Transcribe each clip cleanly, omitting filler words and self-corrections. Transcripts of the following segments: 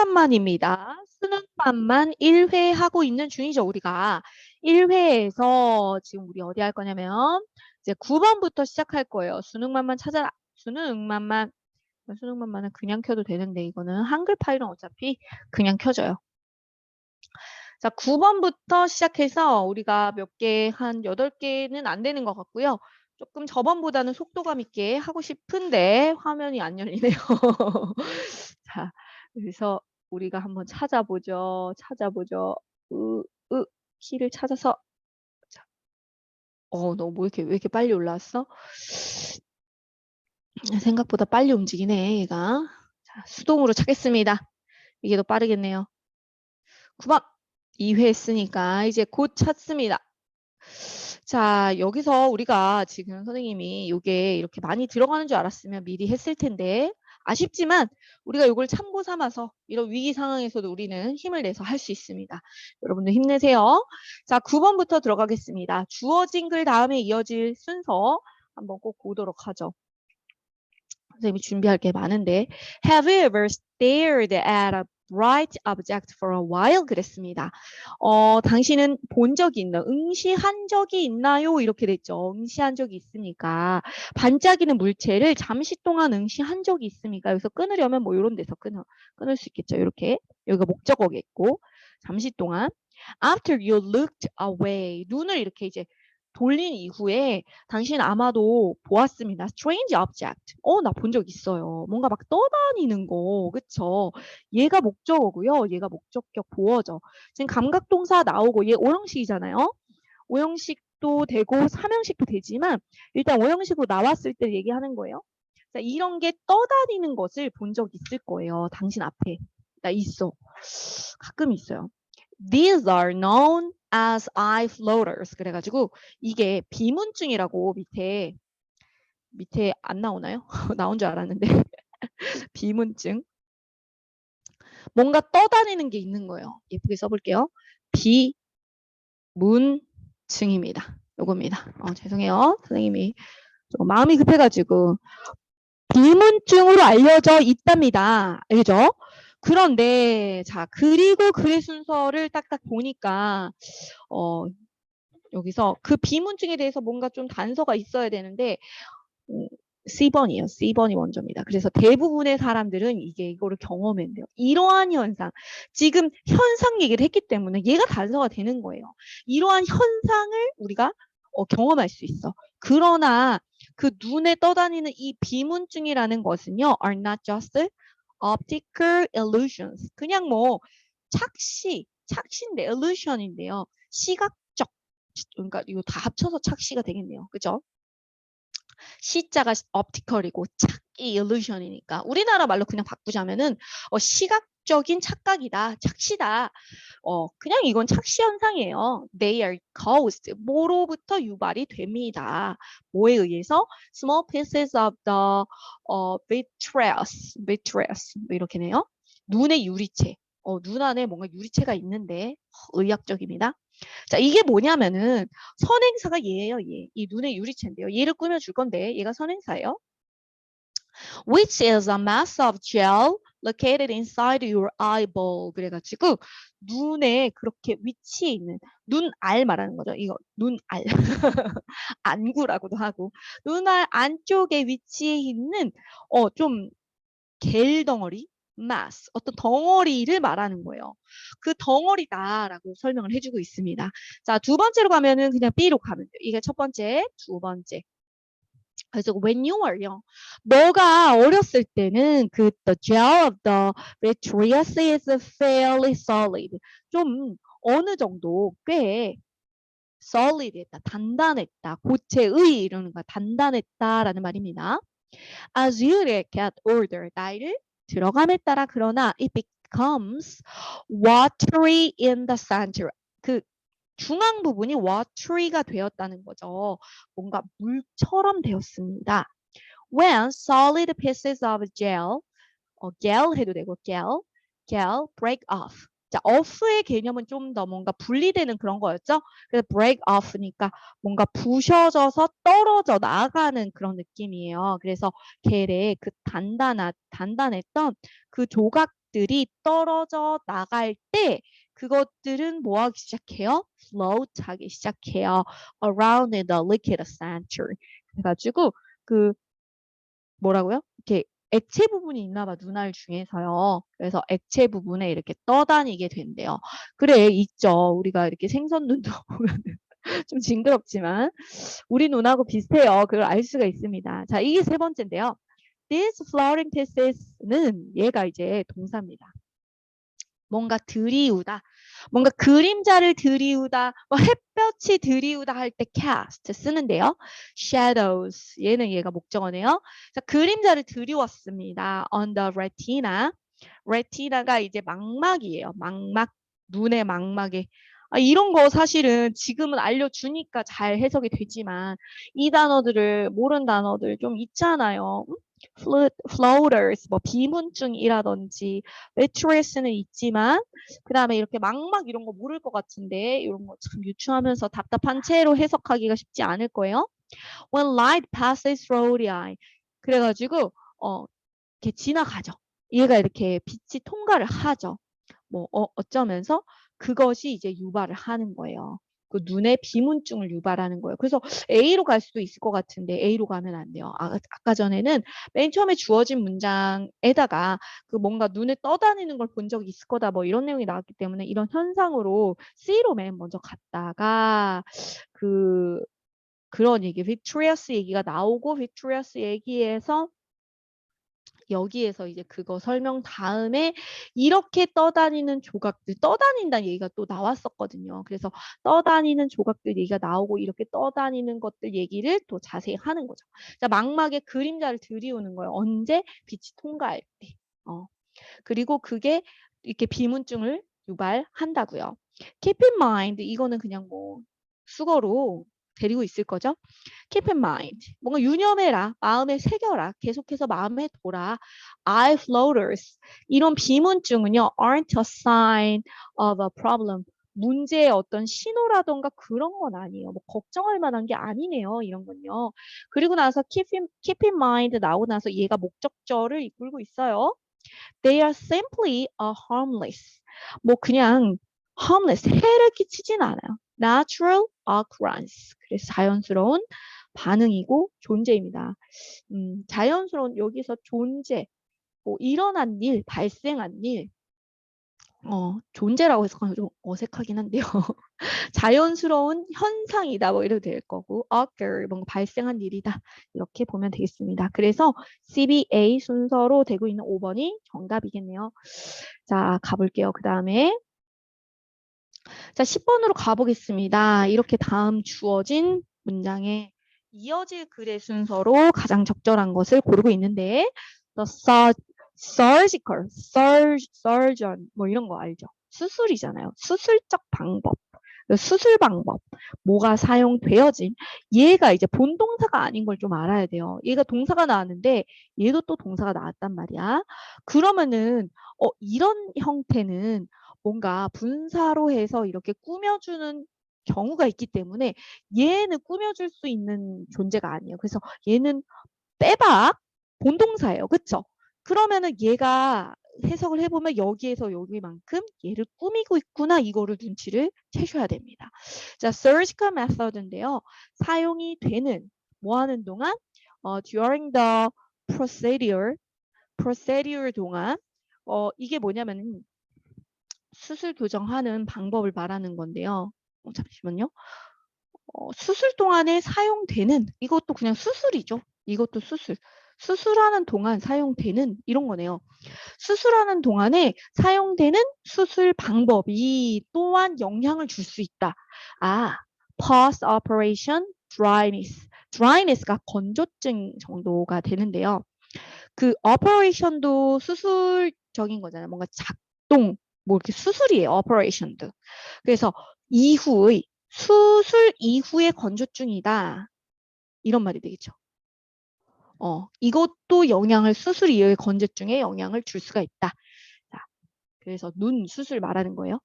수능만만입니다. 수능만만 1회 하고 있는 중이죠, 우리가. 1회에서 지금 우리 어디 할 거냐면, 이제 9번부터 시작할 거예요. 수능만만 찾아라. 수능만만은 그냥 켜도 되는데, 이거는 한글 파일은 어차피 그냥 켜져요. 자, 9번부터 시작해서 우리가 몇 개, 한 8개는 안 되는 것 같고요. 조금 저번보다는 속도감 있게 하고 싶은데 화면이 안 열리네요. 자, 그래서 우리가 한번 찾아보죠. 키를 찾아서. 자, 너 뭐 왜 이렇게 빨리 올라왔어? 생각보다 빨리 움직이네, 얘가. 자, 수동으로 찾겠습니다. 이게 더 빠르겠네요. 9번. 2회 했으니까 이제 곧 찾습니다. 자, 여기서 우리가 지금 선생님이 이게 이렇게 많이 들어가는 줄 알았으면 미리 했을 텐데 아쉽지만 우리가 이걸 참고 삼아서 이런 위기 상황에서도 우리는 힘을 내서 할 수 있습니다. 여러분들 힘내세요. 자, 9번부터 들어가겠습니다. 주어진 글 다음에 이어질 순서 한번 꼭 보도록 하죠. 선생님이 준비할 게 많은데 Have you ever stared at a bright object for a while? 그랬습니다. 당신은 본 적이 있나? 응시한 적이 있나요? 이렇게 됐죠. 응시한 적이 있습니까? 반짝이는 물체를 잠시 동안 응시한 적이 있습니까? 여기서 끊으려면 뭐 이런 데서 끊을 수 있겠죠. 이렇게 여기가 목적어겠고 잠시 동안 After you looked away 눈을 이렇게 이제 돌린 이후에 당신 아마도 보았습니다. Strange object. 나 본 적 있어요. 뭔가 막 떠다니는 거. 그쵸? 얘가 목적어고요. 얘가 목적격 보어죠. 지금 감각동사 나오고 얘 오형식이잖아요. 오형식도 되고 삼형식도 되지만 일단 오형식으로 나왔을 때 얘기하는 거예요. 자, 이런 게 떠다니는 것을 본 적 있을 거예요. 당신 앞에. 나 있어. 가끔 있어요. These are known as eye floaters. 그래가지고 이게 비문증이라고 밑에 안 나오나요? 나온 줄 알았는데 비문증. 뭔가 떠다니는 게 있는 거예요. 예쁘게 써볼게요. 비문증입니다. 요겁니다. 죄송해요. 선생님이 마음이 급해가지고 비문증으로 알려져 있답니다. 알겠죠? 그런데 자 그리고 글의 순서를 딱딱 보니까 여기서 그 비문증에 대해서 뭔가 좀 단서가 있어야 되는데 C번이에요. C번이 먼저입니다. 그래서 대부분의 사람들은 이거를 경험했는데요. 이러한 현상, 지금 현상 얘기를 했기 때문에 얘가 단서가 되는 거예요. 이러한 현상을 우리가 경험할 수 있어. 그러나 그 눈에 떠다니는 이 비문증이라는 것은요, are not just optical illusions. 그냥 뭐 착시인데 illusion인데요. 시각적, 그러니까 이거 다 합쳐서 착시가 되겠네요. 그죠? 시자가 optical이고 착이 illusion이니까 우리나라 말로 그냥 바꾸자면은 시각적인 착각이다, 착시다. 그냥 이건 착시 현상이에요. They are caused. 뭐로부터 유발이 됩니다. 뭐에 의해서? Small pieces of the vitreous 이렇게네요. 눈의 유리체. 눈 안에 뭔가 유리체가 있는데 의학적입니다. 자, 이게 뭐냐면은 선행사가 얘예요, 얘. 이 눈의 유리체인데요. 얘를 꾸며줄 건데 얘가 선행사예요. Which is a mass of gel located inside your eyeball. 그래가지고 눈에 그렇게 위치해 있는 눈알 말하는 거죠. 이거 눈알 안구라고도 하고 눈알 안쪽에 위치해 있는 좀 겔 덩어리 mass 어떤 덩어리를 말하는 거예요. 그 덩어리다라고 설명을 해주고 있습니다. 자, 두 번째로 가면은 그냥 B로 가면 돼요. 이게 첫 번째, 두 번째. 그래서 when you were young, 너가 어렸을 때는 the gel of the vitreous is fairly solid. 좀 어느 정도 꽤 solid했다, 단단했다, 고체의 이러는 거 단단했다라는 말입니다. As you get older, 나이를 들어감에 따라 그러나 it becomes watery in the center. 그 중앙 부분이 watery가 되었다는 거죠. 뭔가 물처럼 되었습니다. When solid pieces of gel, gel 해도 되고 gel break off. 자, off의 개념은 좀 더 뭔가 분리되는 그런 거였죠. 그래서 break off니까 뭔가 부셔져서 떨어져 나가는 그런 느낌이에요. 그래서 겔의 그 단단했던 그 것들이 떨어져 나갈 때 그것들은 뭐 하기 시작해요? float 하기 시작해요. around in the liquid center. 그래가지고 그 뭐라고요? 이렇게 액체 부분이 있나 봐, 눈알 중에서요. 그래서 액체 부분에 이렇게 떠다니게 된대요. 그래, 있죠. 우리가 이렇게 생선 눈도 보면 좀 징그럽지만 우리 눈하고 비슷해요. 그걸 알 수가 있습니다. 자, 이게 세 번째인데요. These floating pieces는 얘가 이제 동사입니다. 뭔가 드리우다, 뭔가 그림자를 드리우다, 뭐 햇볕이 드리우다 할 때 cast 쓰는데요. shadows, 얘가 목적어네요. 자, 그림자를 드리웠습니다. on the retina. retina가 이제 망막이에요. 망막, 눈의 망막에. 이런 거 사실은 지금은 알려주니까 잘 해석이 되지만 이 단어들을 모르는 단어들 좀 있잖아요. floaters, 뭐 비문증이라든지 매트리스는 있지만 그 다음에 이렇게 막막 이런 거 모를 것 같은데 이런 거 참 유추하면서 답답한 채로 해석하기가 쉽지 않을 거예요. When light passes through the eye. 그래가지고 이렇게 지나가죠. 얘가 이렇게 빛이 통과를 하죠. 뭐 어쩌면서 그것이 이제 유발을 하는 거예요. 그 눈의 비문증을 유발하는 거예요. 그래서 A로 갈 수도 있을 것 같은데 A로 가면 안 돼요. 아까 전에는 맨 처음에 주어진 문장에다가 그 뭔가 눈에 떠다니는 걸 본 적이 있을 거다 뭐 이런 내용이 나왔기 때문에 이런 현상으로 C로 맨 먼저 갔다가 그런 얘기, victorious 얘기가 나오고 victorious 얘기에서 여기에서 이제 그거 설명 다음에 이렇게 떠다니는 조각들, 떠다닌다는 얘기가 또 나왔었거든요. 그래서 떠다니는 조각들 얘기가 나오고 이렇게 떠다니는 것들 얘기를 또 자세히 하는 거죠. 자, 망막에 그림자를 들이우는 거예요. 언제? 빛이 통과할 때. 그리고 그게 이렇게 비문증을 유발한다고요. Keep in mind, 이거는 그냥 뭐 수거로 데리고 있을 거죠. Keep in mind. 뭔가 유념해라. 마음에 새겨라. 계속해서 마음에 둬라. Eye floaters. 이런 비문증은요. aren't a sign of a problem. 문제의 어떤 신호라던가 그런 건 아니에요. 뭐 걱정할 만한 게 아니네요. 이런 건요. 그리고 나서 keep in mind 나오고 나서 얘가 목적절을 이끌고 있어요. They are simply a harmless. 뭐 그냥 harmless. 해를 끼치진 않아요. Natural occurrence. 그래서 자연스러운 반응이고 존재입니다. 자연스러운 여기서 존재, 뭐 일어난 일, 발생한 일, 존재라고 해서 좀 어색하긴 한데요. 자연스러운 현상이다 뭐 이래도 될 거고 occur 뭔가 발생한 일이다 이렇게 보면 되겠습니다. 그래서 CBA 순서로 되고 있는 5번이 정답이겠네요. 자, 가볼게요. 그 다음에 자 10번으로 가보겠습니다. 이렇게 다음 주어진 문장에 이어질 글의 순서로 가장 적절한 것을 고르고 있는데 the surgical, surgeon 뭐 이런 거 알죠? 수술이잖아요. 수술적 방법. 수술 방법, 뭐가 사용되어진 얘가 이제 본동사가 아닌 걸 좀 알아야 돼요. 얘가 동사가 나왔는데 얘도 또 동사가 나왔단 말이야. 그러면은 이런 형태는 뭔가 분사로 해서 이렇게 꾸며주는 경우가 있기 때문에 얘는 꾸며줄 수 있는 존재가 아니에요. 그래서 얘는 빼박 본동사예요. 그쵸? 그러면은 얘가 해석을 해보면 여기에서 여기만큼 얘를 꾸미고 있구나 이거를 눈치를 채셔야 됩니다. 자, surgical method인데요. 사용이 되는 뭐 하는 동안 during the procedure 동안 이게 뭐냐면은 수술 교정하는 방법을 말하는 건데요. 잠시만요. 수술 동안에 사용되는 이것도 그냥 수술이죠. 이것도 수술. 수술하는 동안 사용되는 이런 거네요. 수술하는 동안에 사용되는 수술 방법이 또한 영향을 줄 수 있다. post operation dryness. dryness가 건조증 정도가 되는데요. 그 operation도 수술적인 거잖아요. 뭔가 작동, 뭐 이렇게 수술이에요. operation도. 그래서 수술 이후의 건조증이다. 이런 말이 되겠죠. 이것도 수술 이후의 건조증에 영향을 줄 수가 있다. 자, 그래서 눈 수술 말하는 거예요.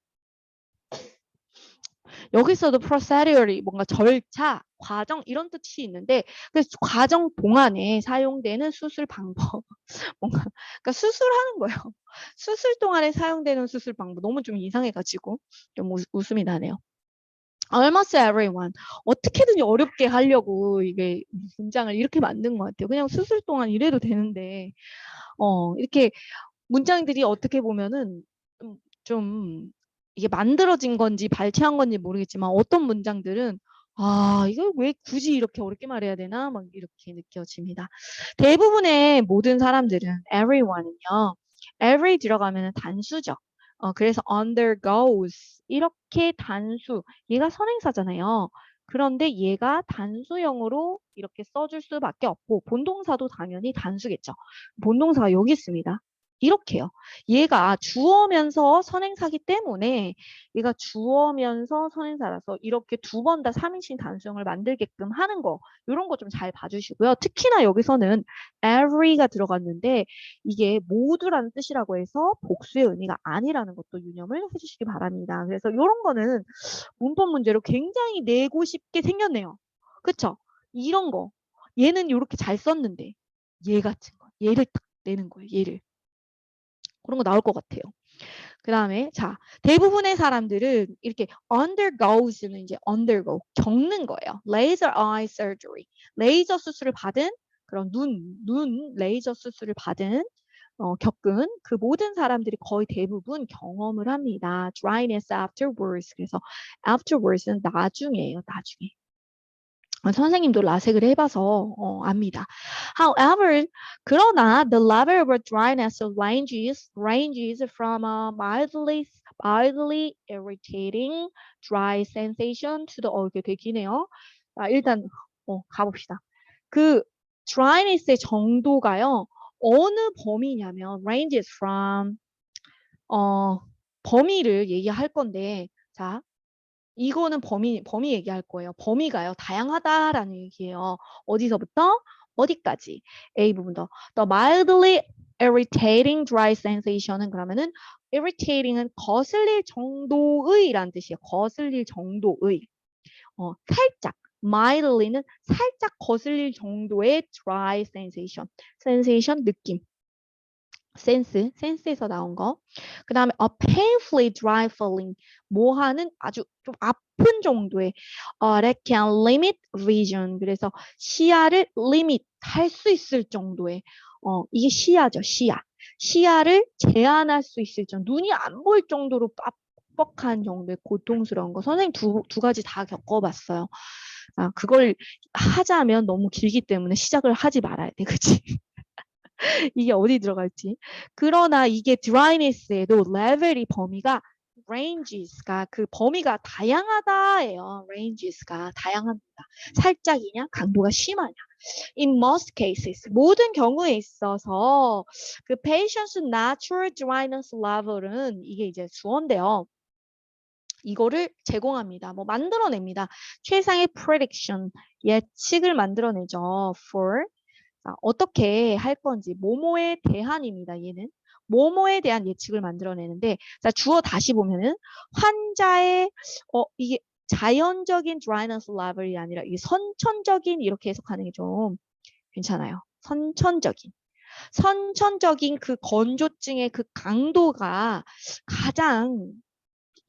여기서도 procedurally 뭔가 절차, 과정 이런 뜻이 있는데 그래서 과정 동안에 사용되는 수술 방법 뭔가 그러니까 수술하는 거예요. 수술 동안에 사용되는 수술 방법 너무 좀 이상해가지고 좀 웃음이 나네요. Almost everyone. 어떻게든 어렵게 하려고 이게 문장을 이렇게 만든 것 같아요. 그냥 수술 동안 이래도 되는데 이렇게 문장들이 어떻게 보면은 좀 이게 만들어진 건지 발췌한 건지 모르겠지만 어떤 문장들은 이거 왜 굳이 이렇게 어렵게 말해야 되나 막 이렇게 느껴집니다. 대부분의 모든 사람들은 everyone은요. every 들어가면 단수죠. 그래서 undergoes 이렇게 단수 얘가 선행사잖아요. 그런데 얘가 단수형으로 이렇게 써줄 수밖에 없고 본동사도 당연히 단수겠죠. 본동사가 여기 있습니다. 이렇게요. 얘가 주어면서 선행사기 때문에 얘가 주어면서 선행사라서 이렇게 두 번 다 3인칭 단수형을 만들게끔 하는 거 이런 거 좀 잘 봐주시고요. 특히나 여기서는 every가 들어갔는데 이게 모두라는 뜻이라고 해서 복수의 의미가 아니라는 것도 유념을 해주시기 바랍니다. 그래서 이런 거는 문법 문제로 굉장히 내고 싶게 생겼네요. 그쵸? 이런 거 얘는 이렇게 잘 썼는데 얘 같은 거 얘를 딱 내는 거예요. 얘를. 그런 거 나올 것 같아요. 그 다음에 자 대부분의 사람들은 이렇게 undergoes는 이제 undergo 겪는 거예요. laser eye surgery 레이저 수술을 받은 그런 눈 레이저 수술을 받은 겪은 그 모든 사람들이 거의 대부분 경험을 합니다. dryness afterwards 그래서 afterwards는 나중에예요. 나중에. 선생님도 라섹을 해봐서 압니다. However, 그러나 the level of dryness ranges from a mildly irritating dry sensation to the 이렇게 되긴 해요. 일단 가봅시다. 그 dryness의 정도가요. 어느 범위냐면 ranges from 범위를 얘기할 건데 자 이거는 범위 얘기할 거예요. 범위가요. 다양하다라는 얘기예요. 어디서부터 어디까지. A 부분 더. The mildly irritating dry sensation은 그러면은 irritating은 거슬릴 정도의라는 뜻이에요. 거슬릴 정도의. 살짝. mildly는 살짝 거슬릴 정도의 dry sensation. sensation 느낌. 센스에서 나온 거. 그 다음에 a painfully dry feeling, 뭐하는 아주 좀 아픈 정도의 that can limit vision, 그래서 시야를 limit, 할 수 있을 정도의 이게 시야죠, 시야를 제한할 수 있을 정도, 눈이 안 보일 정도로 뻑뻑한 정도의 고통스러운 거. 선생님 두 가지 다 겪어봤어요. 그걸 하자면 너무 길기 때문에 시작을 하지 말아야 돼, 그치? 이게 어디 들어갈지. 그러나 이게 dryness에도 레벨이 범위가 ranges가 그 범위가 다양하다예요. ranges가 다양합니다. 살짝이냐 강도가 심하냐. In most cases 모든 경우에 있어서 그 patient's natural dryness level은 이게 이제 주어인데요. 이거를 제공합니다. 뭐 만들어냅니다. 최상의 prediction 예측을 만들어내죠. For 어떻게 할 건지 모모에 대한입니다. 얘는 모모에 대한 예측을 만들어내는데 자 주어 다시 보면은 환자의 이게 자연적인 dryness level이 아니라 이 선천적인 이렇게 해석하는 게 좀 괜찮아요. 선천적인 그 건조증의 그 강도가 가장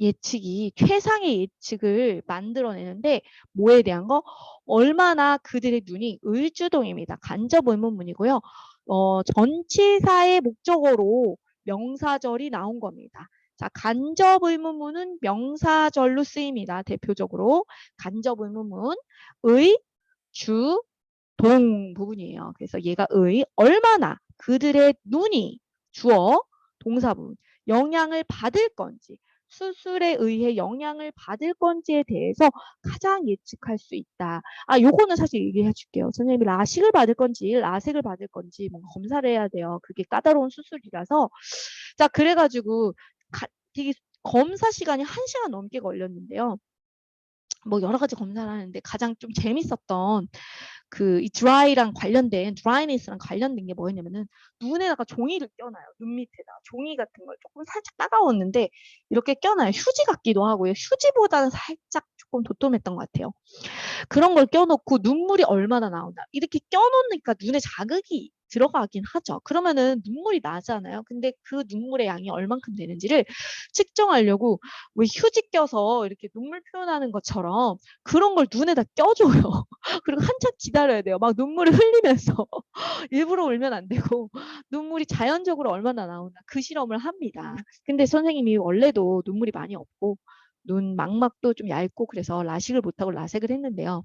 예측이 최상의 예측을 만들어내는데 뭐에 대한 거? 얼마나 그들의 눈이 을주동입니다. 간접 의문문이고요. 전치사의 목적어로 명사절이 나온 겁니다. 자, 간접 의문문은 명사절로 쓰입니다. 대표적으로 간접 의문문 의, 주, 동 부분이에요. 그래서 얘가 얼마나 그들의 눈이 주어 동사 부분 영향을 받을 건지 수술에 의해 영향을 받을 건지에 대해서 가장 예측할 수 있다. 요거는 사실 얘기해 줄게요. 선생님이 라식을 받을 건지 라섹을 받을 건지 뭔가 검사를 해야 돼요. 그게 까다로운 수술이라서 자 그래가지고 되게 검사 시간이 1시간 넘게 걸렸는데요. 뭐 여러 가지 검사를 하는데 가장 좀 재밌었던 그 이 드라이랑 관련된 드라이니스랑 관련된 게 뭐였냐면은 눈에다가 종이를 껴놔요. 눈 밑에다 종이 같은 걸 조금 살짝 따가웠는데 이렇게 껴놔요. 휴지 같기도 하고요. 휴지보다는 살짝 조금 도톰했던 것 같아요. 그런 걸 껴놓고 눈물이 얼마나 나오나 이렇게 껴놓으니까 눈에 자극이 들어가긴 하죠. 그러면은 눈물이 나잖아요. 근데 그 눈물의 양이 얼만큼 되는지를 측정하려고 왜 휴지 껴서 이렇게 눈물 표현하는 것처럼 그런 걸 눈에다 껴줘요. 그리고 한참 기다려야 돼요. 막 눈물을 흘리면서 일부러 울면 안 되고 눈물이 자연적으로 얼마나 나오나 그 실험을 합니다. 근데 선생님이 원래도 눈물이 많이 없고 눈 망막도 좀 얇고 그래서 라식을 못하고 라섹을 했는데요.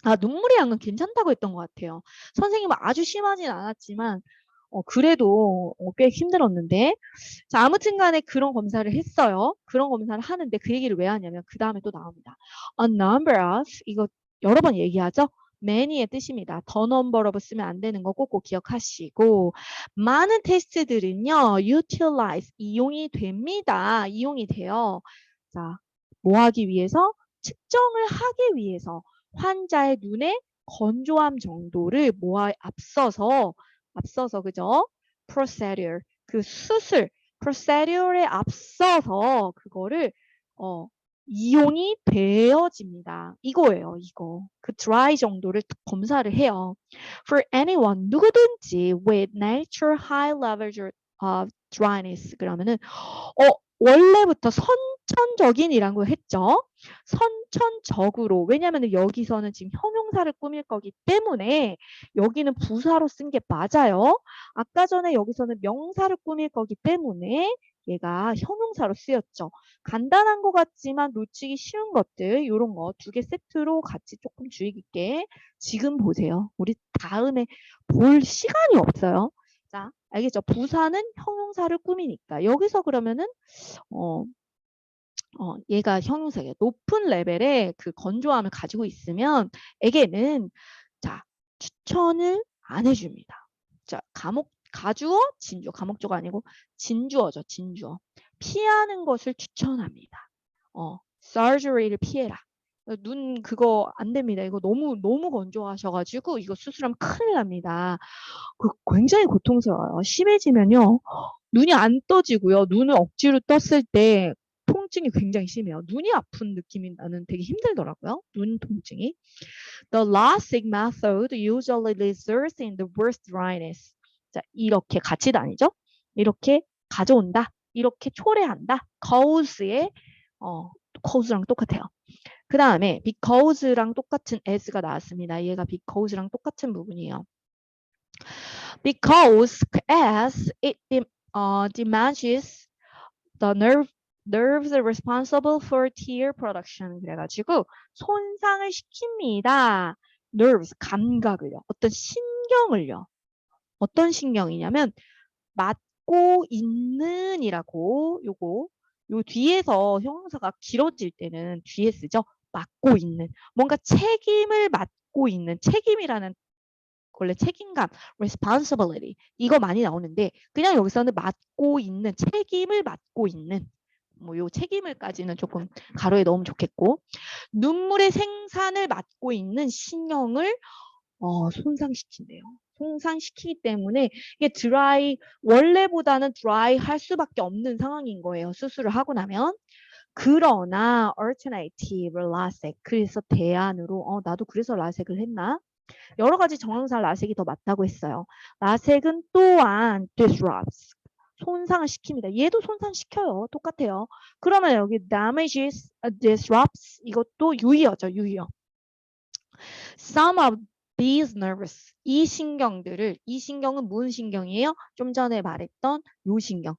아, 눈물의 양은 괜찮다고 했던 것 같아요. 선생님은 아주 심하진 않았지만 그래도 꽤 힘들었는데 자, 아무튼 간에 그런 검사를 했어요. 그런 검사를 하는데 그 얘기를 왜 하냐면 그 다음에 또 나옵니다. A number of 이거 여러 번 얘기하죠. many의 뜻입니다. the number of 쓰면 안 되는 거 꼭 기억하시고 많은 테스트들은요. utilize 이용이 됩니다. 이용이 돼요. 자, 뭐 하기 위해서? 측정을 하기 위해서 환자의 눈의 건조함 정도를 앞서서 그죠? procedure 그 수술 procedure에 앞서서 그거를 이용이 되어집니다. 이거예요, 이거. 그 dry 정도를 검사를 해요. For anyone 누구든지 with nature high levels of dryness 그러면은 원래부터 선천적인이라는 걸 했죠. 선천적으로 왜냐하면 여기서는 지금 형용사를 꾸밀 거기 때문에 여기는 부사로 쓴 게 맞아요. 아까 전에 여기서는 명사를 꾸밀 거기 때문에 얘가 형용사로 쓰였죠. 간단한 것 같지만 놓치기 쉬운 것들 이런 거 두 개 세트로 같이 조금 주의 깊게 지금 보세요. 우리 다음에 볼 시간이 없어요. 자, 알겠죠? 부사는 형용사를 꾸미니까 여기서 그러면은 얘가 형용사예요. 높은 레벨의 그 건조함을 가지고 있으면 에게는 자 추천을 안 해줍니다. 자 가주어 진주어 가목조가 아니고 진주어죠. 진주어 피하는 것을 추천합니다. surgery를 피해라. 눈 그거 안 됩니다. 이거 너무 건조하셔가지고 이거 수술하면 큰일 납니다. 굉장히 고통스러워요. 심해지면요. 눈이 안 떠지고요. 눈을 억지로 떴을 때 통증이 굉장히 심해요. 눈이 아픈 느낌이 나는 되게 힘들더라고요. 눈 통증이. The LASIK method usually results in the worst dryness. 자, 이렇게 같이 다니죠? 이렇게 가져온다. 이렇게 초래한다. cause의 cause랑 똑같아요. 그 다음에 because랑 똑같은 as가 나왔습니다. 얘가 because랑 똑같은 부분이에요. Because as it damages the nerves responsible for tear production 그래가지고 손상을 시킵니다. nerves 감각을요. 어떤 신경을요. 어떤 신경이냐면 맡고 있는이라고 요 뒤에서 형용사가 길어질 때는 뒤에 쓰죠. 맡고 있는 뭔가 책임을 맡고 있는 책임이라는 원래 책임감, responsibility 이거 많이 나오는데 그냥 여기서는 맡고 있는 책임을 맡고 있는 뭐 요 책임을까지는 조금 가로에 넣으면 좋겠고 눈물의 생산을 맡고 있는 신경을 손상시킨대요. 손상시키기 때문에 이게 드라이 원래보다는 드라이 할 수밖에 없는 상황인 거예요. 수술을 하고 나면. 그러나 alternative LASIK 그래서 대안으로 나도 그래서 라섹을 했나? 여러 가지 정형사 라섹이 더 맞다고 했어요. 라섹은 또한 disrupts 손상을 시킵니다. 얘도 손상시켜요. 똑같아요. 그러면 여기 damages, disrupts 이것도 유의어죠. 유의어. Some of these nerves 이 신경은 무슨 신경이에요? 좀 전에 말했던 요 신경,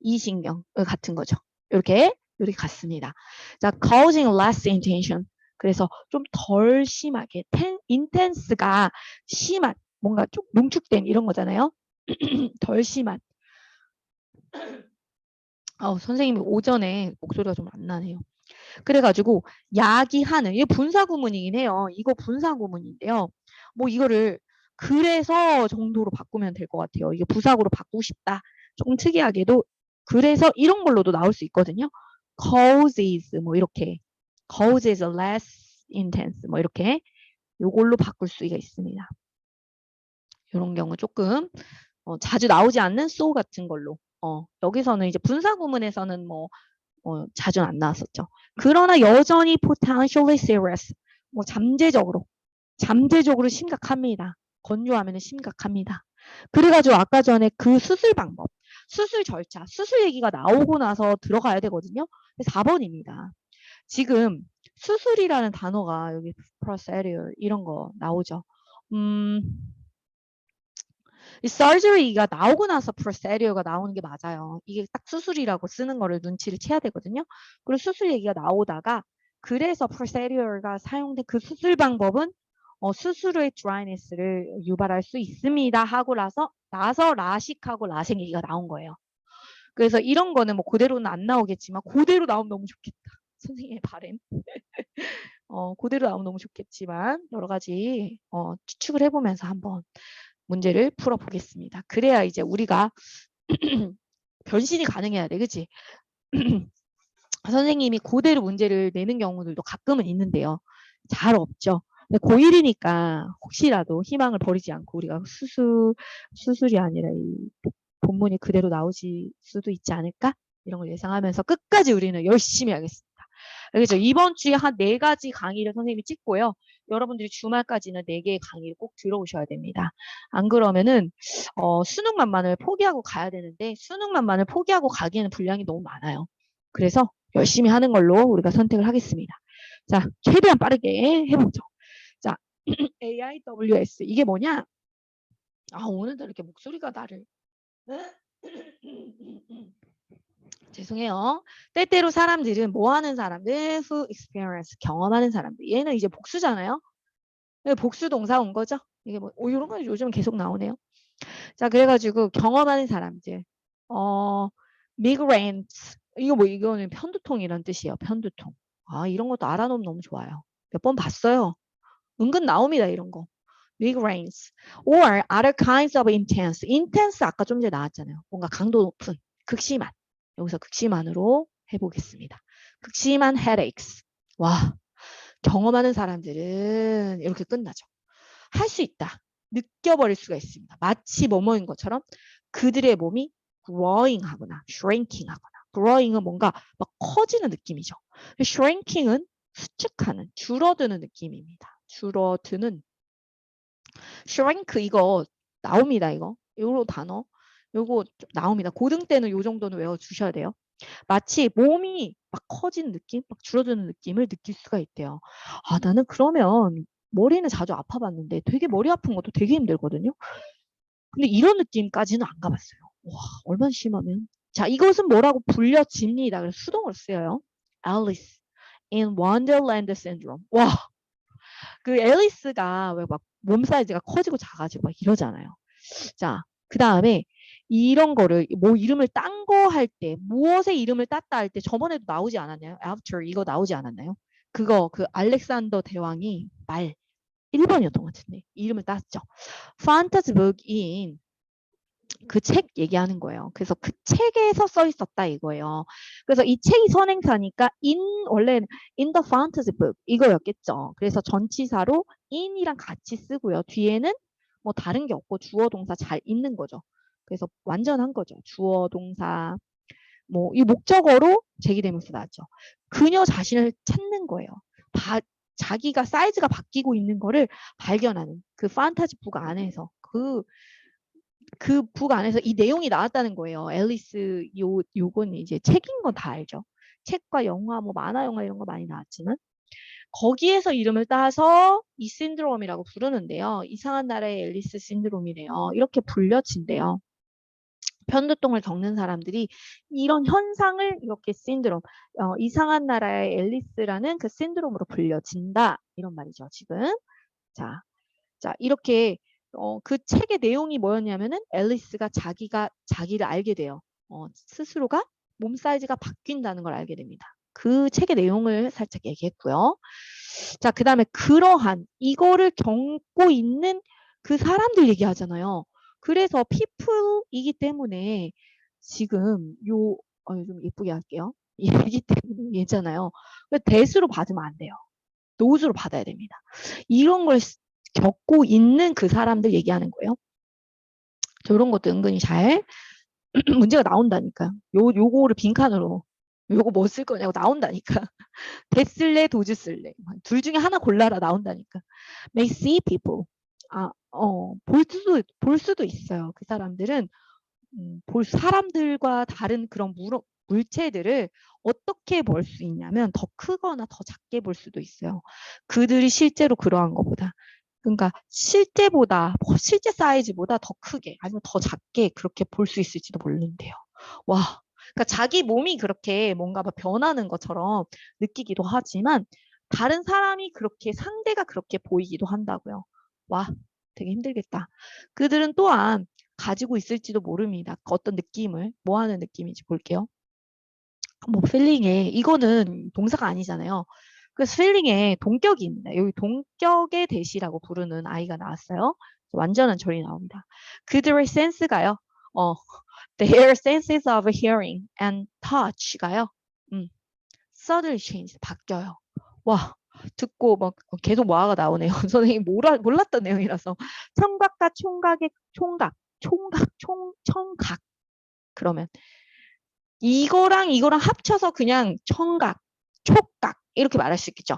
이 신경 같은 거죠. 이렇게 같습니다. 자, causing less intention 그래서 좀 덜 심하게 intense가 심한 뭔가 좀 농축된 이런 거잖아요. 덜 심한 선생님이 오전에 목소리가 좀 안 나네요. 그래가지고 야기하는 이게 분사구문이긴 해요. 이거 분사구문인데요. 뭐 이거를 그래서 정도로 바꾸면 될 것 같아요. 이게 부사구로 바꾸고 싶다. 조금 특이하게도 그래서 이런 걸로도 나올 수 있거든요. causes 뭐 이렇게 causes less intense 뭐 이렇게 요걸로 바꿀 수가 있습니다. 이런 경우 조금 자주 나오지 않는 so 같은 걸로 여기서는 이제 분사 구문에서는 자주는 안 나왔었죠. 그러나 여전히 potentially serious 뭐 잠재적으로 심각합니다. 건조하면 심각합니다. 그래가지고 아까 전에 그 수술 방법, 수술 절차, 수술 얘기가 나오고 나서 들어가야 되거든요. 4번입니다. 지금 수술이라는 단어가 여기 procedure 이런 거 나오죠. 이 surgery가 나오고 나서 procedure가 나오는 게 맞아요. 이게 딱 수술이라고 쓰는 거를 눈치를 채야 되거든요. 그리고 수술 얘기가 나오다가 그래서 procedure가 사용된 그 수술 방법은 수술의 dryness를 유발할 수 있습니다 하고 나서 라식하고 라생 얘기가 나온 거예요. 그래서 이런 거는 뭐 그대로는 안 나오겠지만 그대로 나오면 너무 좋겠다. 선생님의 바람. 그대로 나오면 너무 좋겠지만 여러 가지 추측을 해보면서 한번 문제를 풀어보겠습니다. 그래야 이제 우리가 변신이 가능해야 돼. 그치? 선생님이 그대로 문제를 내는 경우들도 가끔은 있는데요. 잘 없죠. 근데 고1이니까 혹시라도 희망을 버리지 않고 우리가 수술이 아니라 이 본문이 그대로 나오실 수도 있지 않을까? 이런 걸 예상하면서 끝까지 우리는 열심히 하겠습니다. 그렇죠. 이번 주에 한 4가지 강의를 선생님이 찍고요. 여러분들이 주말까지는 4개의 강의를 꼭 들어오셔야 됩니다. 안 그러면은 수능만만을 포기하고 가야 되는데 수능만만을 포기하고 가기에는 분량이 너무 많아요. 그래서 열심히 하는 걸로 우리가 선택을 하겠습니다. 자, 최대한 빠르게 해보죠. 자, AIWS 이게 뭐냐? 오늘도 이렇게 목소리가 나를 죄송해요. 때때로 사람들은 뭐 하는 사람들? who experience 경험하는 사람들. 얘는 이제 복수잖아요. 복수 동사 온 거죠. 이게 뭐 이런 거 요즘 계속 나오네요. 자, 그래가지고 경험하는 사람들. migrants 이거는 편두통이란 뜻이에요. 편두통. 이런 것도 알아놓으면 너무 좋아요. 몇 번 봤어요. 은근 나옵니다. 이런 거. migraines or other kinds of intense. intense 아까 좀 전에 나왔잖아요. 뭔가 강도 높은, 극심한. 여기서 극심한으로 해보겠습니다. 극심한 headaches. 와, 경험하는 사람들은 이렇게 끝나죠. 할 수 있다. 느껴버릴 수가 있습니다. 마치 뭐뭐인 것처럼 그들의 몸이 growing 하거나 shrinking 하거나 growing은 뭔가 막 커지는 느낌이죠. shrinking은 수축하는, 줄어드는 느낌입니다. 줄어드는 shrink 이거 나옵니다. 요런 단어. 요거 나옵니다. 고등 때는 요 정도는 외워주셔야 돼요. 마치 몸이 막 커지는 느낌, 막 줄어드는 느낌을 느낄 수가 있대요. 나는 그러면 머리는 자주 아파봤는데 되게 머리 아픈 것도 되게 힘들거든요. 근데 이런 느낌까지는 안 가봤어요. 와, 얼마나 심하면. 자, 이것은 뭐라고 불려집니다. 그래서 수동으로 쓰여요. Alice in Wonderland Syndrome. 와, 그 앨리스가 왜 막 몸 사이즈가 커지고 작아지고 막 이러잖아요. 자, 그 다음에 이런 거를 뭐 이름을 딴 거 할 때, 무엇의 이름을 땄다 할 때 저번에도 나오지 않았나요? After 이거 나오지 않았나요? 그 알렉산더 대왕이 말 1번이었던 것 같은데 이름을 땄죠. Fantasy Book인 그 책 얘기하는 거예요. 그래서 그 책에서 써 있었다 이거예요. 그래서 이 책이 선행사니까 원래 in the fantasy book 이거였겠죠. 그래서 전치사로 in이랑 같이 쓰고요. 뒤에는 뭐 다른 게 없고 주어 동사 잘 있는 거죠. 그래서 완전한 거죠. 주어 동사 뭐 이 목적어로 제기되면서 나왔죠. 그녀 자신을 찾는 거예요. 자기가 사이즈가 바뀌고 있는 거를 발견하는 그 판타지 북 안에서 그 북 안에서 이 내용이 나왔다는 거예요. 앨리스 요건 이제 책인 건 다 알죠. 책과 영화, 뭐 만화, 영화 이런 거 많이 나왔지만 거기에서 이름을 따서 이 신드롬이라고 부르는데요. 이상한 나라의 앨리스 신드롬이래요. 이렇게 불려진대요. 편두통을 겪는 사람들이 이런 현상을 이렇게 신드롬, 이상한 나라의 앨리스라는 그 신드롬으로 불려진다. 이런 말이죠, 지금. 자, 이렇게 그 책의 내용이 뭐였냐면은 앨리스가 자기를 알게 돼요. 스스로가 몸 사이즈가 바뀐다는 걸 알게 됩니다. 그 책의 내용을 살짝 얘기했고요. 자, 그 다음에 그러한 이거를 겪고 있는 그 사람들 얘기하잖아요. 그래서 people이기 때문에 지금 좀 예쁘게 할게요. 얘기 때문에 얘잖아요. that으로 받으면 안 돼요. nose로 받아야 됩니다. 이런 걸 겪고 있는 그 사람들 얘기하는 거예요. 저런 것도 은근히 잘 문제가 나온다니까요. 요거를 빈칸으로 요거 뭐 쓸 거냐고 나온다니까. 대 쓸래 도주 쓸래 둘 중에 하나 골라라 나온다니까. May see people. 볼 수도 있어요. 그 사람들은 사람들과 다른 그런 물체들을 어떻게 볼 수 있냐면 더 크거나 더 작게 볼 수도 있어요. 그들이 실제로 그러한 것보다. 그러니까 실제 사이즈보다 더 크게 아니면 더 작게 그렇게 볼 수 있을지도 모르는데요. 와, 그러니까 자기 몸이 그렇게 뭔가 변하는 것처럼 느끼기도 하지만 다른 사람이 그렇게 상대가 그렇게 보이기도 한다고요. 와, 되게 힘들겠다. 그들은 또한 가지고 있을지도 모릅니다. 어떤 느낌을 뭐 하는 느낌인지 볼게요. 뭐 필링에 이거는 동사가 아니잖아요. 그래서 필링에 동격이 있습니다. 여기 동격의 대시라고 부르는 아이가 나왔어요. 완전한 절이 나옵니다. 그들의 센스가요. Their senses of hearing and touch가요. suddenly change 바뀌어요. 와, 듣고 막 계속 뭐가 나오네요. 선생님 몰랐던 내용이라서 청각과 청각 그러면 이거랑 합쳐서 그냥 청각, 촉각 이렇게 말할 수 있겠죠.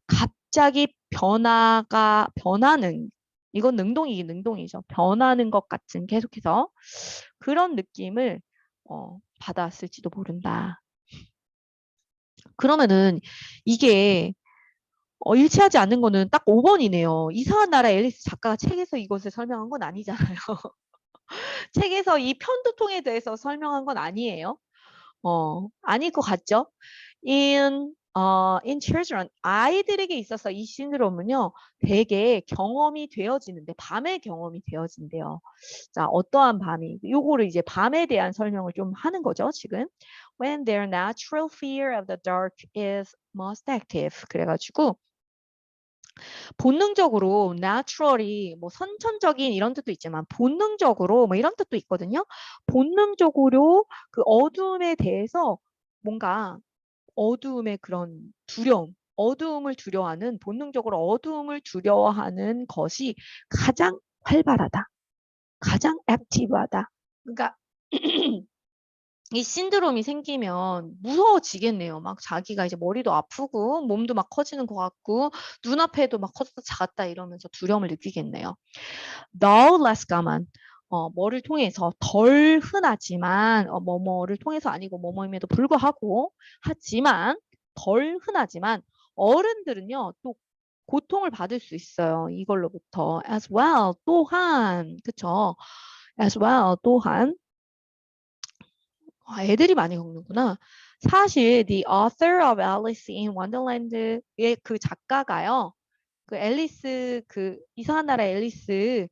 갑자기 변하는 이건 능동이죠. 변하는 것 같은 계속해서 그런 느낌을 받았을지도 모른다. 그러면은 이게 일치하지 않는 거는 딱 5번이네요. 이상한 나라 앨리스 작가가 책에서 이것을 설명한 건 아니잖아요. 책에서 이 편두통에 대해서 설명한 건 아니에요. 아닐 것 같죠? in children, 아이들에게 있어서 이 신드롬은요, 되게 경험이 되어지는데, 밤에 경험이 되어진대요. 자, 어떠한 밤이, 요거를 이제 밤에 대한 설명을 좀 하는 거죠, 지금. When their natural fear of the dark is most active. 그래가지고, 본능적으로 naturally 뭐 선천적인 이런 뜻도 있지만 본능적으로 뭐 이런 뜻도 있거든요. 본능적으로 그 어두움에 대해서 뭔가 어두움의 그런 두려움, 어두움을 두려워하는 본능적으로 어두움을 두려워하는 것이 가장 활발하다. 가장 액티브하다. 그러니까 이 신드롬이 생기면 무서워지겠네요. 막 자기가 이제 머리도 아프고 몸도 막 커지는 것 같고 눈앞에도 막 커졌다 작았다 이러면서 두려움을 느끼겠네요. No less common. 뭐를 통해서 덜 흔하지만 뭐뭐를 통해서 아니고 뭐뭐임에도 불구하고 하지만 덜 흔하지만 어른들은요 또 고통을 받을 수 있어요. 이걸로부터 as well 또한 그쵸? as well 또한 애들이 많이 겪는구나. 사실 the author of Alice in Wonderland의 그 작가가요. 그 앨리스 그 이상한 나라 앨리스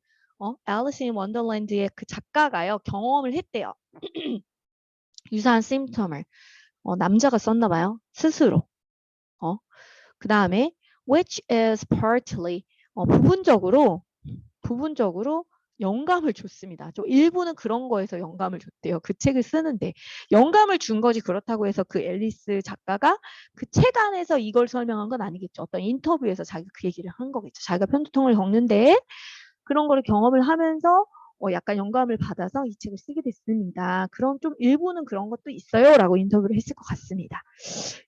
Alice in Wonderland의 그 작가가요. 경험을 했대요. 유사한 심텀을 남자가 썼나 봐요. 스스로. 그 다음에 which is partly 부분적으로 영감을 줬습니다. 일부는 그런 거에서 영감을 줬대요. 그 책을 쓰는데 영감을 준 거지 그렇다고 해서 그 앨리스 작가가 그 책 안에서 이걸 설명한 건 아니겠죠. 어떤 인터뷰에서 자기가 그 얘기를 한 거겠죠. 자기가 편두통을 겪는데 그런 거를 경험을 하면서 약간 영감을 받아서 이 책을 쓰게 됐습니다. 그런 좀 일부는 그런 것도 있어요. 라고 인터뷰를 했을 것 같습니다.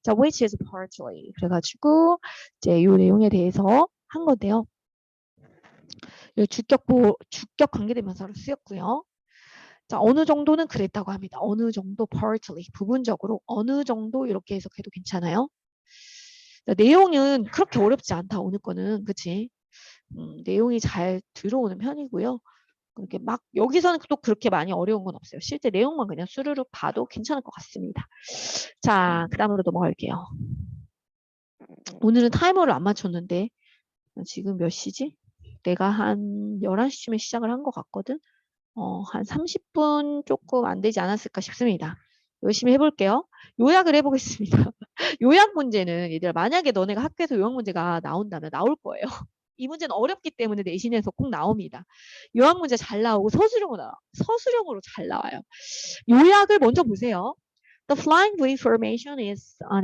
자, which is partly. 그래가지고 이제 이 내용에 대해서 한 건데요. 주격 관계대명사로 쓰였고요. 자, 어느 정도는 그랬다고 합니다. 어느 정도 partly, 부분적으로 어느 정도 이렇게 해석해도 괜찮아요. 자, 내용은 그렇게 어렵지 않다. 오늘 거는 그치? 내용이 잘 들어오는 편이고요. 그렇게 막 여기서는 또 그렇게 많이 어려운 건 없어요. 실제 내용만 그냥 수르륵 봐도 괜찮을 것 같습니다. 자, 그 다음으로 넘어갈게요. 오늘은 타이머를 안 맞췄는데 지금 몇 시지? 내가 한 11시쯤에 시작을 한 것 같거든. 한 30분 조금 안 되지 않았을까 싶습니다. 열심히 해볼게요. 요약을 해보겠습니다. 요약 문제는 얘들아 만약에 너네가 학교에서 요약 문제가 나온다면 나올 거예요. 이 문제는 어렵기 때문에 내신에서 꼭 나옵니다. 요약 문제 잘 나오고 서술형으로 잘 나와요. 요약을 먼저 보세요. The flying V formation is an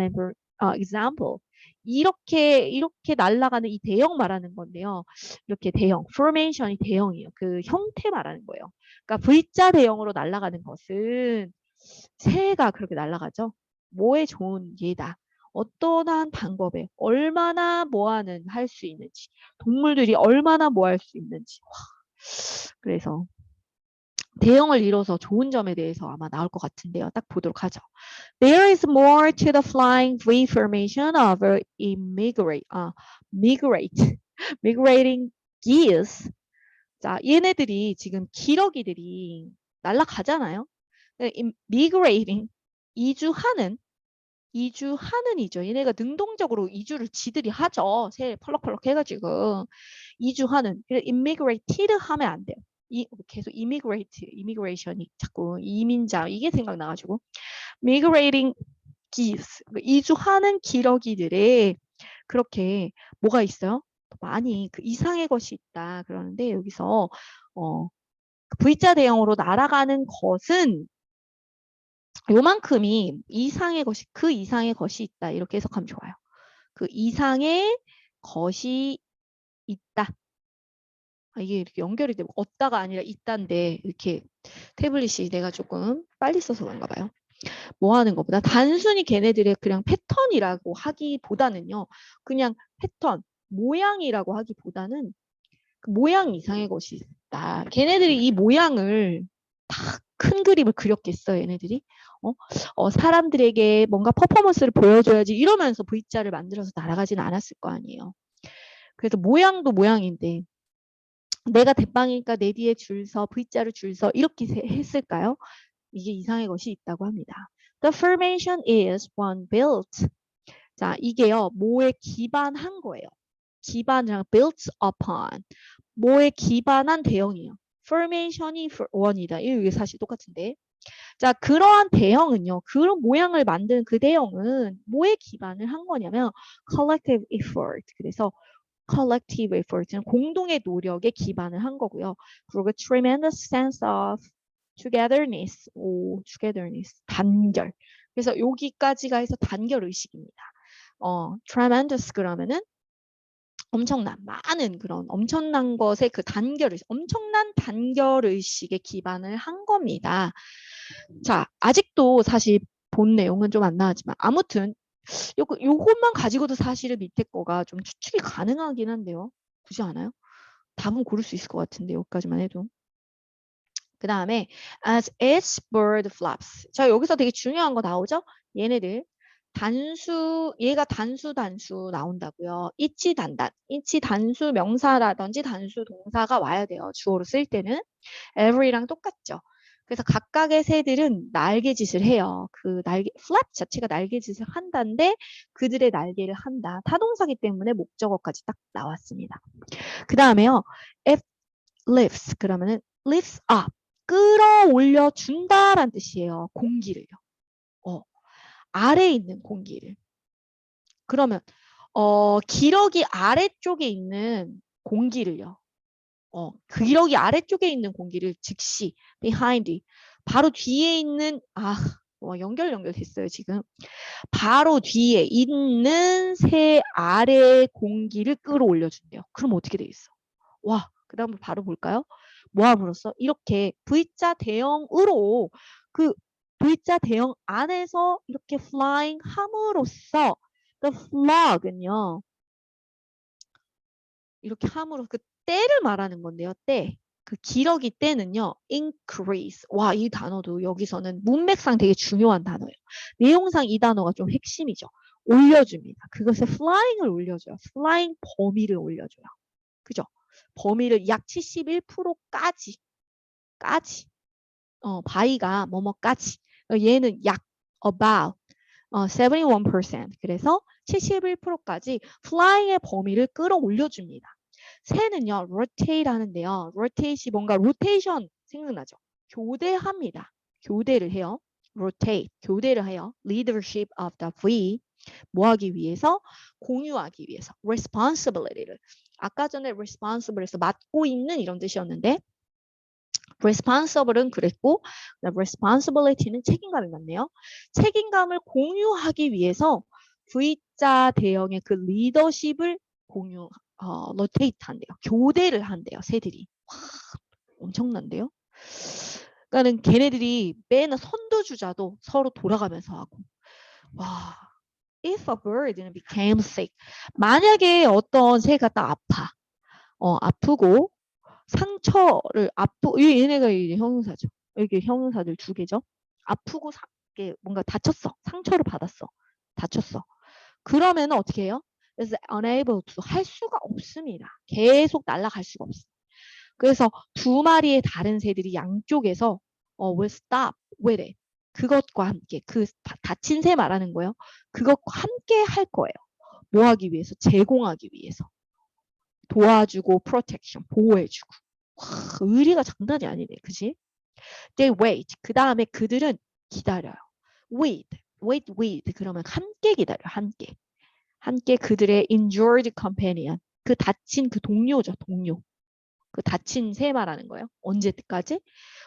example. 이렇게 날아가는 이 대형 말하는 건데요. 이렇게 대형, formation이 대형이에요. 그 형태 말하는 거예요. 그러니까 V자 대형으로 날아가는 것은 새가 그렇게 날아가죠. 뭐에 좋은 예다. 어떠한 방법에 얼마나 뭐하는 할 수 있는지, 동물들이 얼마나 뭐 할 수 있는지. 와, 그래서 대형을 이뤄서 좋은 점에 대해서 아마 나올 것 같은데요. 딱 보도록 하죠. There is more to the flying V formation of migrating geese. 자, 얘네들이 지금 기러기들이 날아가잖아요. migrating, 이주하는이죠. 얘네가 능동적으로 이주를 지들이 하죠. 새 펄럭펄럭 해가지고 이주하는. immigrated 하면 안 돼요. 계속 immigration이 자꾸 이민자 이게 생각나가지고 migrating geese 이주하는 기러기들의 그렇게 뭐가 있어요? 많이 그 이상의 것이 있다 그러는데 여기서 V자 대형으로 날아가는 것은 요만큼이 이상의 것이 그 이상의 것이 있다 이렇게 해석하면 좋아요. 그 이상의 것이 있다. 이게 이렇게 연결이 되고 없다가 아니라 있다인데 이렇게 태블릿이 내가 조금 빨리 써서 그런가 봐요. 뭐 하는 것보다 단순히 걔네들의 그냥 패턴이라고 하기보다는요. 그냥 패턴, 모양이라고 하기보다는 그 모양 이상의 것이 있다. 걔네들이 이 모양을 다 큰 그림을 그렸겠어요. 얘네들이. 사람들에게 뭔가 퍼포먼스를 보여줘야지 이러면서 V자를 만들어서 날아가지는 않았을 거 아니에요. 그래서 모양도 모양인데 내가 대빵이니까 내 뒤에 줄 서 V자를 줄 서 이렇게 했을까요? 이게 이상의 것이 있다고 합니다. The formation is one built. 자, 이게요. 뭐에 기반한 거예요. 기반이랑 built upon. 뭐에 기반한 대형이에요. formation이 one이다. 이게 사실 똑같은데. 자, 그러한 대형은요. 그런 모양을 만든 그 대형은 뭐에 기반을 한 거냐면 collective effort. 그래서 collective effort는 공동의 노력에 기반을 한 거고요. 그리고 tremendous sense of togetherness, 단결. 그래서 여기까지가 해서 단결 의식입니다. tremendous 그러면은 엄청난 많은 그런 엄청난 것의 그 단결 의식, 엄청난 단결 의식에 기반을 한 겁니다. 자, 아직도 사실 본 내용은 좀 안 나왔지만 아무튼 요것만 가지고도 사실은 밑에 거가 좀 추측이 가능하긴 한데요. 그렇지 않아요? 답은 고를 수 있을 것 같은데 여기까지만 해도. 그 다음에 as its bird flaps. 자, 여기서 되게 중요한 거 나오죠? 얘네들 얘가 단수 나온다고요. 이치 단수 명사라든지 단수 동사가 와야 돼요. 주어로 쓸 때는 every랑 똑같죠. 그래서 각각의 새들은 날개짓을 해요. 그 flap 자체가 날개짓을 한다는데 그들의 날개를 한다. 타동사기 때문에 목적어까지 딱 나왔습니다. 그 다음에요. if lifts 그러면은 lifts up 끌어올려 준다라는 뜻이에요. 공기를요. 아래에 있는 공기를. 그러면 기러기 아래쪽에 있는 공기를요. 기러기 아래쪽에 있는 공기를 즉시 behind 바로 뒤에 있는 연결됐어요 지금. 바로 뒤에 있는 새 아래의 공기를 끌어올려 준대요. 그럼 어떻게 되겠어? 와, 그 다음 바로 볼까요? 뭐하 불었어? 이렇게 V자 대형으로 그 V자 대형 안에서 이렇게 flying 함으로써 the flog은요. 이렇게 함으로 그 때를 말하는 건데요. 때. 그 기러기 때는요. increase. 와, 이 단어도 여기서는 문맥상 되게 중요한 단어예요. 내용상 이 단어가 좀 핵심이죠. 올려줍니다. 그것을 flying을 올려줘요. flying 범위를 올려줘요. 그죠? 범위를 약 71%까지. 바이가 뭐뭐까지. 얘는 약 about 71%. 그래서 71%까지 flying의 범위를 끌어올려줍니다. 새는요, rotate 하는데요. rotate이 뭔가 rotation 생각나죠? 교대합니다. 교대를 해요. rotate, 교대를 해요. leadership of the V. 뭐 하기 위해서? 공유하기 위해서. responsibility를. 아까 전에 responsible에서 맡고 있는 이런 뜻이었는데 responsible은 그랬고 responsibility는 책임감이 맞네요. 책임감을 공유하기 위해서 V자 대형의 그 리더십을 로테이트 한대요. 교대를 한대요. 새들이. 와, 엄청난데요. 그러니까는 걔네들이 맨날 선두주자도 서로 돌아가면서 하고. 와, if a bird became sick. 만약에 어떤 새가 딱 아파. 아프고 상처를 얘네가 이제 형용사죠. 이게 형용사들 두 개죠. 아프고 이게 뭔가 다쳤어. 상처를 받았어. 다쳤어. 그러면 어떻게 해요? is unable to 할 수가 없습니다. 계속 날아갈 수가 없어. 그래서 두 마리의 다른 새들이 양쪽에서 will stop with it. 그것과 함께 그 다친 새 말하는 거예요. 그것과 함께 할 거예요. 뭐 하기 위해서? 제공하기 위해서. 도와주고 protection 보호해주고. 와, 의리가 장난이 아니네. 그지? They wait. 그 다음에 그들은 기다려요. wait 그러면 함께 기다려. 함께 그들의 injured companion. 그 다친 그 동료죠. 동료. 그 다친 새 말하는 거예요. 언제 때까지?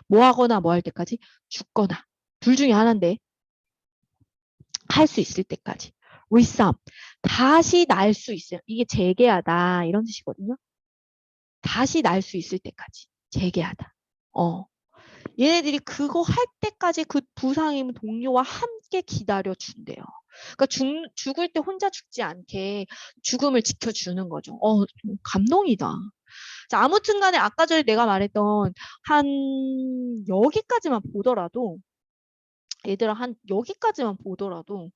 뭐 하거나 뭐 할 때까지? 죽거나. 둘 중에 하나인데 할 수 있을 때까지. resume. 다시 날 수 있어요. 이게 재개하다 이런 뜻이거든요. 다시 날 수 있을 때까지. 재개하다. 얘네들이 그거 할 때까지 그 부상 입은 동료와 함께 기다려 준대요. 그러니까 죽을 때 혼자 죽지 않게 죽음을 지켜주는 거죠. 감동이다. 자, 아무튼 간에 아까 전에 내가 말했던 한 여기까지만 보더라도 얘들아 한 여기까지만 보더라도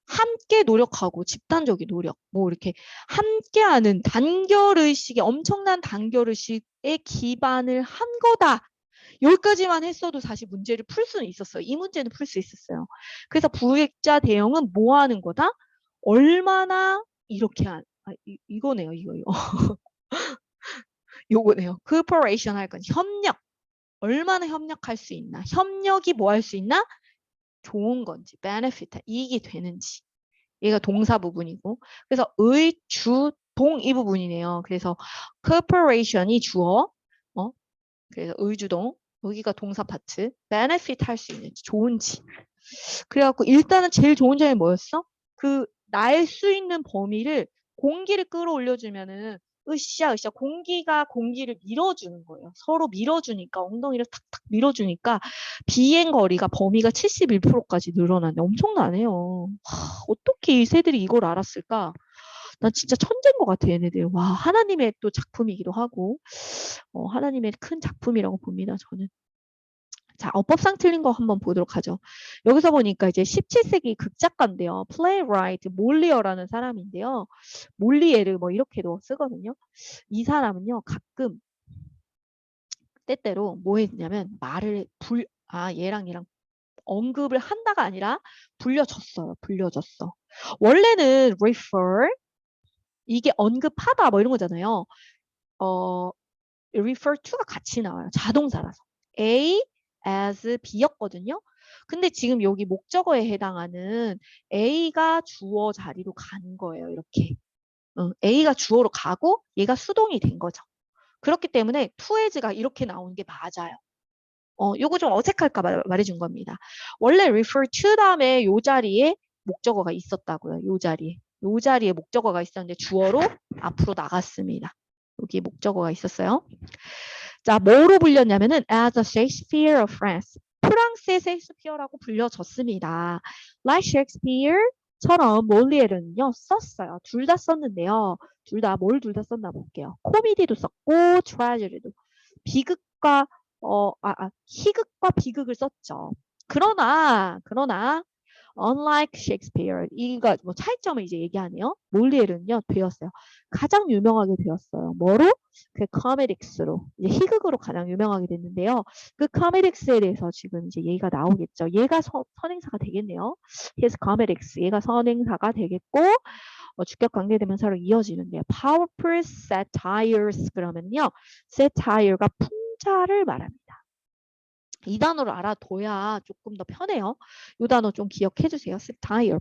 함께 노력하고 집단적인 노력 뭐 이렇게 함께하는 단결의식의 엄청난 단결의식에 기반을 한 거다. 여기까지만 했어도 사실 문제를 풀 수는 있었어요. 이 문제는 풀 수 있었어요. 그래서 부액자 대형은 뭐 하는 거다? 얼마나 이렇게 이거네요. 이거. 요거네요. cooperation 할 건 협력. 얼마나 협력할 수 있나. 협력이 뭐 할 수 있나? 좋은 건지, benefit, 이익이 되는지. 얘가 동사 부분이고. 그래서 의, 주, 동 이 부분이네요. 그래서 cooperation이 주어, 그래서 의주동, 여기가 동사 파트, benefit 할 수 있는지, 좋은지. 그래갖고 일단은 제일 좋은 점이 뭐였어? 그 날 수 있는 범위를 공기를 끌어올려주면은 으쌰 공기가 공기를 밀어주는 거예요. 서로 밀어주니까 엉덩이를 탁탁 밀어주니까 비행 거리가 범위가 71%까지 늘어나네. 엄청나네요. 어떻게 이 새들이 이걸 알았을까? 난 진짜 천재인 것 같아 얘네들. 와 하나님의 또 작품이기도 하고 하나님의 큰 작품이라고 봅니다 저는. 자, 어법상 틀린 거 한번 보도록 하죠. 여기서 보니까 이제 17세기 극작가인데요. 플레이라이트 몰리어라는 사람인데요. 몰리에르 뭐 이렇게도 쓰거든요. 이 사람은요. 가끔 때때로 뭐 했냐면 말을 얘랑 언급을 한다가 아니라 불려줬어요. 불려줬어. 원래는 refer 이게 언급하다 뭐 이런 거잖아요. refer to가 같이 나와요. 자동사라서. A as B였거든요. 근데 지금 여기 목적어에 해당하는 A가 주어 자리로 가는 거예요. 이렇게. A가 주어로 가고 얘가 수동이 된 거죠. 그렇기 때문에 to as가 이렇게 나오는 게 맞아요. 요거 좀 어색할까 봐 말해준 겁니다. 원래 refer to 다음에 요 자리에 목적어가 있었다고요. 요 자리에 목적어가 있었는데 주어로 앞으로 나갔습니다. 여기 목적어가 있었어요. 자, 뭐로 불렸냐면은 as a Shakespeare of France. 프랑스의 셰익스피어라고 불려졌습니다. Like Shakespeare처럼 몰리에르는요 썼어요. 둘 다 썼는데요. 둘 다 썼나 볼게요. 코미디도 썼고 트래저디도 비극과 희극과 비극을 썼죠. 그러나 unlike Shakespeare 이거 뭐 차이점을 이제 얘기하네요. 몰리에르는요 되었어요. 가장 유명하게 되었어요. 뭐로? 그 코미딕스로 이제 희극으로 가장 유명하게 됐는데요. 그 코미딕스에 대해서 지금 이제 얘기가 나오겠죠. 얘가 선행사가 되겠네요. His comics 얘가 선행사가 되겠고 주격 관계대명사로 이어지는데요. Powerful satires 그러면요. satire가 풍자를 말합니다. 이 단어를 알아둬야 조금 더 편해요. 이 단어 좀 기억해 주세요. satire,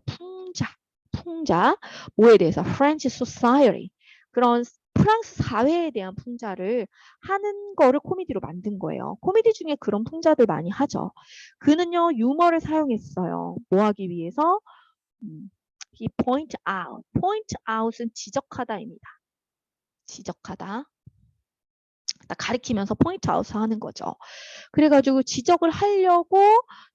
풍자. 뭐에 대해서? French society. 그런 프랑스 사회에 대한 풍자를 하는 거를 코미디로 만든 거예요. 코미디 중에 그런 풍자들 많이 하죠. 그는요, 유머를 사용했어요. 뭐 하기 위해서? he point out. point out은 지적하다입니다. 지적하다. 가리키면서 포인트 아웃 하는 거죠. 그래가지고 지적을 하려고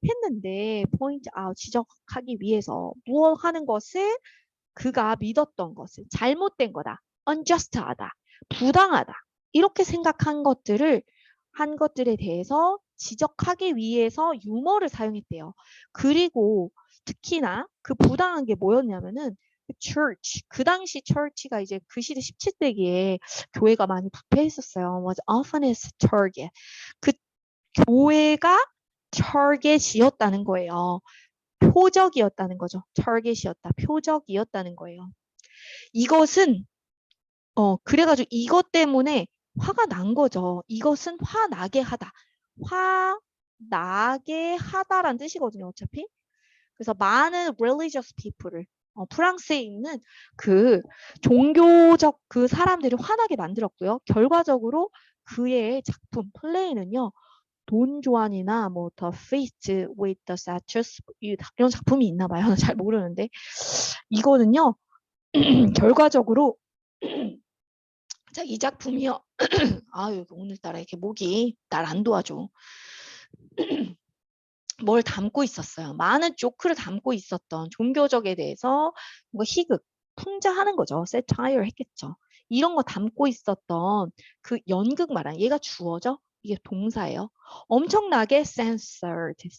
했는데 포인트 아웃 지적하기 위해서 무엇 하는 것을 그가 믿었던 것을 잘못된 거다. unjust하다. 부당하다. 이렇게 생각한 것들을 한 것들에 대해서 지적하기 위해서 유머를 사용했대요. 그리고 특히나 그 부당한 게 뭐였냐면은 church. 그 당시 church가 이제 그 시대 17세기에 교회가 많이 부패했었어요. was often as target. 그 교회가 target이었다는 거예요. 표적이었다는 거죠. target이었다. 표적이었다는 거예요. 이것은 그래가지고 이것 때문에 화가 난 거죠. 이것은 화나게 하다. 화나게 하다라는 뜻이거든요. 어차피. 그래서 많은 religious people을 프랑스에 있는 그 종교적 그 사람들을 화나게 만들었고요. 결과적으로 그의 작품 플레이는요. 돈 조안이나 뭐 The Feast with the Statues 이런 작품이 있나 봐요. 잘 모르는데 이거는요. 결과적으로 자, 이 작품이요. 아유, 오늘따라 이렇게 목이 날 안 도와줘. 뭘 담고 있었어요. 많은 조크를 담고 있었던 종교적에 대해서 뭐 희극, 풍자하는 거죠. 세타이어 했겠죠. 이런 거 담고 있었던 그 연극 말하는 얘가 주어죠. 이게 동사예요. 엄청나게 censored.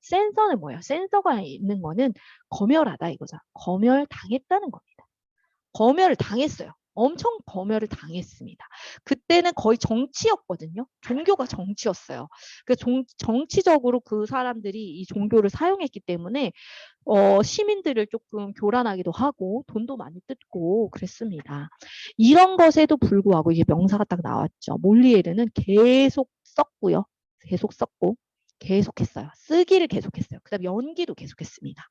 센서는 뭐예요? 센서가 있는 거는 검열하다 이거죠. 검열당했다는 겁니다. 검열을 당했어요. 엄청 검열을 당했습니다. 그때는 거의 정치였거든요. 종교가 정치였어요. 그 정치적으로 그 사람들이 이 종교를 사용했기 때문에 시민들을 조금 교란하기도 하고 돈도 많이 뜯고 그랬습니다. 이런 것에도 불구하고 이제 명사가 딱 나왔죠. 몰리에르는 계속 썼고요. 계속 썼고 계속했어요. 쓰기를 계속했어요. 그 다음에 연기도 계속했습니다.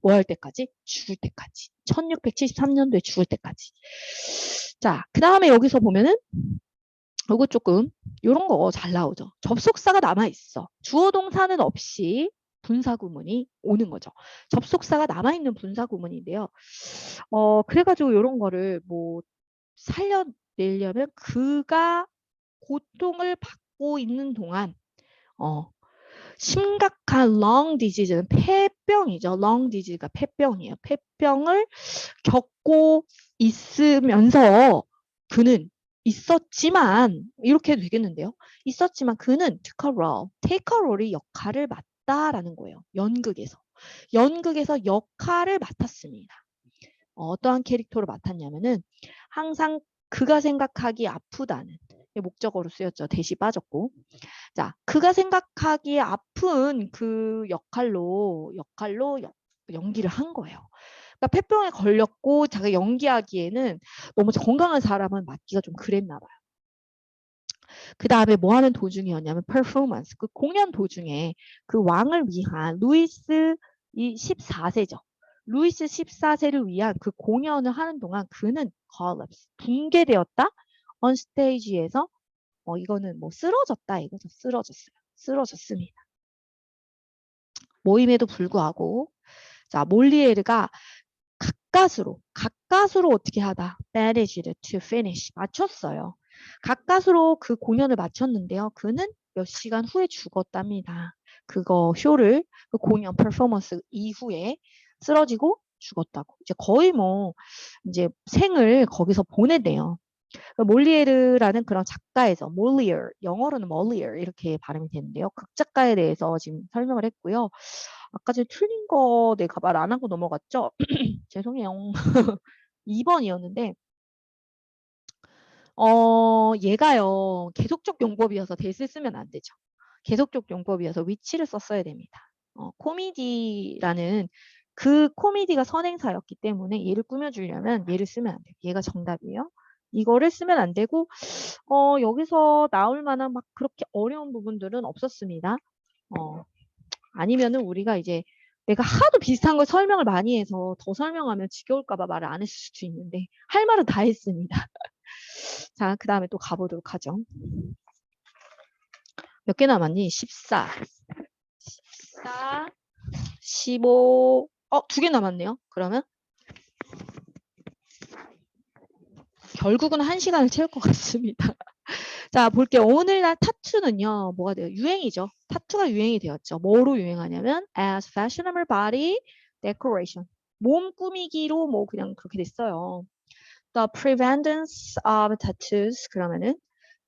뭐 할 때까지? 죽을 때까지. 1673년도에 죽을 때까지. 자, 그 다음에 여기서 보면은 이거 조금 이런 거 잘 나오죠. 접속사가 남아있어. 주어 동사는 없이 분사구문이 오는 거죠. 접속사가 남아있는 분사구문인데요. 그래가지고 이런 거를 뭐 살려내려면 그가 고통을 받고 있는 동안 심각한 lung disease는 폐병이죠. lung disease가 폐병이에요. 폐병을 겪고 있으면서 그는 있었지만 이렇게 해도 되겠는데요. 있었지만 그는 take a role의 역할을 맡다라는 거예요. 연극에서 역할을 맡았습니다. 어떠한 캐릭터를 맡았냐면은 항상 그가 생각하기 아프다는 목적어로 쓰였죠. 대시 빠졌고. 자, 그가 생각하기에 아픈 그 역할로 연기를 한 거예요. 그러니까 폐병에 걸렸고 자기가 연기하기에는 너무 건강한 사람은 맡기가 좀 그랬나 봐요. 그 다음에 뭐 하는 도중이었냐면 performance, 그 공연 도중에 그 왕을 위한 루이스 이 14세죠. 루이스 14세를 위한 그 공연을 하는 동안 그는 collapse, 붕괴되었다. on stage에서 이거는 뭐 쓰러졌다 이거죠. 쓰러졌습니다. 모임에도 불구하고 자 몰리에르가 가까스로 어떻게 하다 managed to finish 마쳤어요. 가까스로 그 공연을 마쳤는데요. 그는 몇 시간 후에 죽었답니다. 그거 쇼를 그 공연 퍼포먼스 이후에 쓰러지고 죽었다고. 이제 거의 뭐 이제 생을 거기서 보내대요. 몰리에르라는 그런 작가에서 몰리얼 영어로는 몰리얼 이렇게 발음이 되는데요. 극작가에 대해서 지금 설명을 했고요. 아까 전에 틀린 거 내가 말 안 하고 넘어갔죠? 죄송해요. 2번이었는데 얘가요. 계속적 용법이어서 대를 쓰면 안 되죠. 계속적 용법이어서 위치를 썼어야 됩니다. 코미디라는 그 코미디가 선행사였기 때문에 얘를 꾸며주려면 얘를 쓰면 안 돼요. 얘가 정답이에요. 이거를 쓰면 안 되고 여기서 나올 만한 막 그렇게 어려운 부분들은 없었습니다. 아니면은 우리가 이제 내가 하도 비슷한 걸 설명을 많이 해서 더 설명하면 지겨울까 봐 말을 안 했을 수도 있는데 할 말은 다 했습니다. 자, 그 다음에 또 가보도록 하죠. 몇 개 남았니? 14, 15, 2개 남았네요. 그러면 결국은 1시간을 채울 것 같습니다. 자, 볼게요. 오늘날 타투는요, 뭐가 돼요? 유행이죠. 타투가 유행이 되었죠. 뭐로 유행하냐면 as fashionable body decoration. 몸 꾸미기로 뭐 그냥 그렇게 됐어요. The prevalence of tattoos 그러면은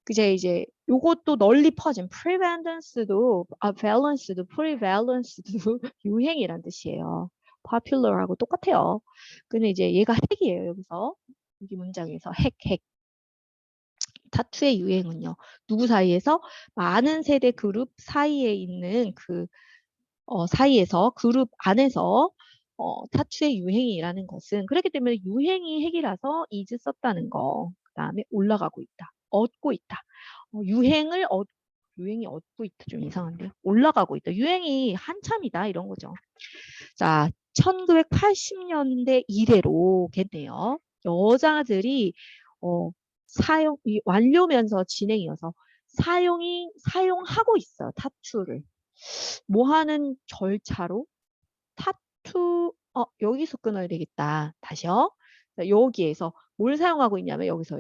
이제 요것도 널리 퍼진 prevalence도 valence도 prevalence도 유행이란 뜻이에요. popular하고 똑같아요. 근데 이제 얘가 핵이에요. 여기서 여기 문장에서 핵. 타투의 유행은요. 누구 사이에서? 많은 세대 그룹 사이에 있는 그 사이에서 그룹 안에서 타투의 유행이라는 것은 그렇기 때문에 유행이 핵이라서 is 썼다는 거. 그 다음에 올라가고 있다. 얻고 있다. 유행이 얻고 있다. 좀 이상한데요. 올라가고 있다. 유행이 한참이다. 이런 거죠. 자, 1980년대 이래로겠네요. 여자들이 완료면서 진행이어서 사용하고 있어요. 타투를. 뭐 하는 절차로? 타투, 여기서 끊어야 되겠다. 다시요. 여기에서 뭘 사용하고 있냐면 여기서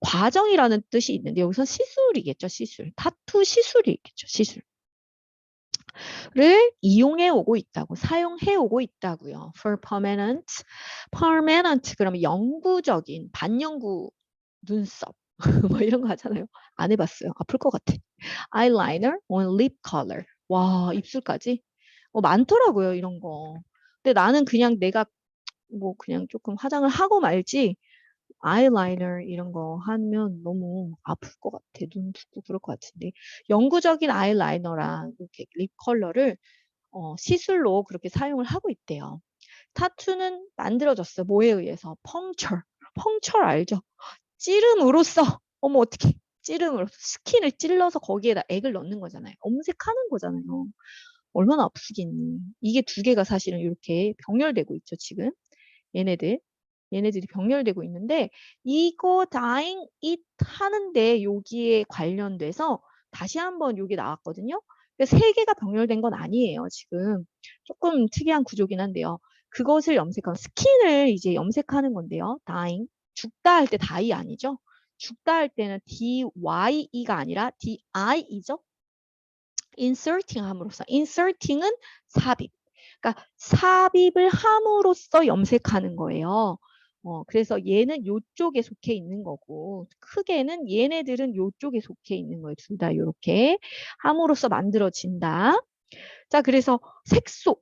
과정이라는 뜻이 있는데 여기서 시술이겠죠. 시술. 타투 시술이겠죠. 시술. 를 이용해 오고 있다고, 사용해 오고 있다고요. For permanent. permanent 그러면 영구적인, 반영구 눈썹 뭐 이런 거 하잖아요. 안 해봤어요. 아플 것 같아. eyeliner on lip color. 와, 입술까지? 많더라고요, 이런 거. 근데 나는 그냥 내가 뭐 그냥 조금 화장을 하고 말지 아이라이너 이런 거 하면 너무 아플 것 같아. 눈 붓고 그럴 것 같은데. 영구적인 아이라이너랑 이렇게 립 컬러를 시술로 그렇게 사용을 하고 있대요. 타투는 만들어졌어요. 뭐에 의해서? 펑철. 펑철 알죠? 찌름으로써 어머 어떻게 찌름으로써 스킨을 찔러서 거기에다 액을 넣는 거잖아요. 염색하는 거잖아요. 얼마나 아프겠니. 이게 두 개가 사실은 이렇게 병렬되고 있죠. 지금 얘네들이 병렬되고 있는데 이거 dying it 하는데 여기에 관련돼서 다시 한번 여기 나왔거든요. 세 개가 병렬된 건 아니에요. 지금 조금 특이한 구조긴 한데요. 그것을 염색하는 스킨을 이제 염색하는 건데요. dying 죽다 할 때 die 아니죠? 죽다 할 때는 dye가 아니라 di이죠. inserting 함으로써 inserting은 삽입. 그러니까 삽입을 함으로써 염색하는 거예요. 그래서 얘는 요쪽에 속해 있는 거고 크게는 얘네들은 요쪽에 속해 있는 거예요. 둘 다 이렇게 함으로써 만들어진다. 자, 그래서 색소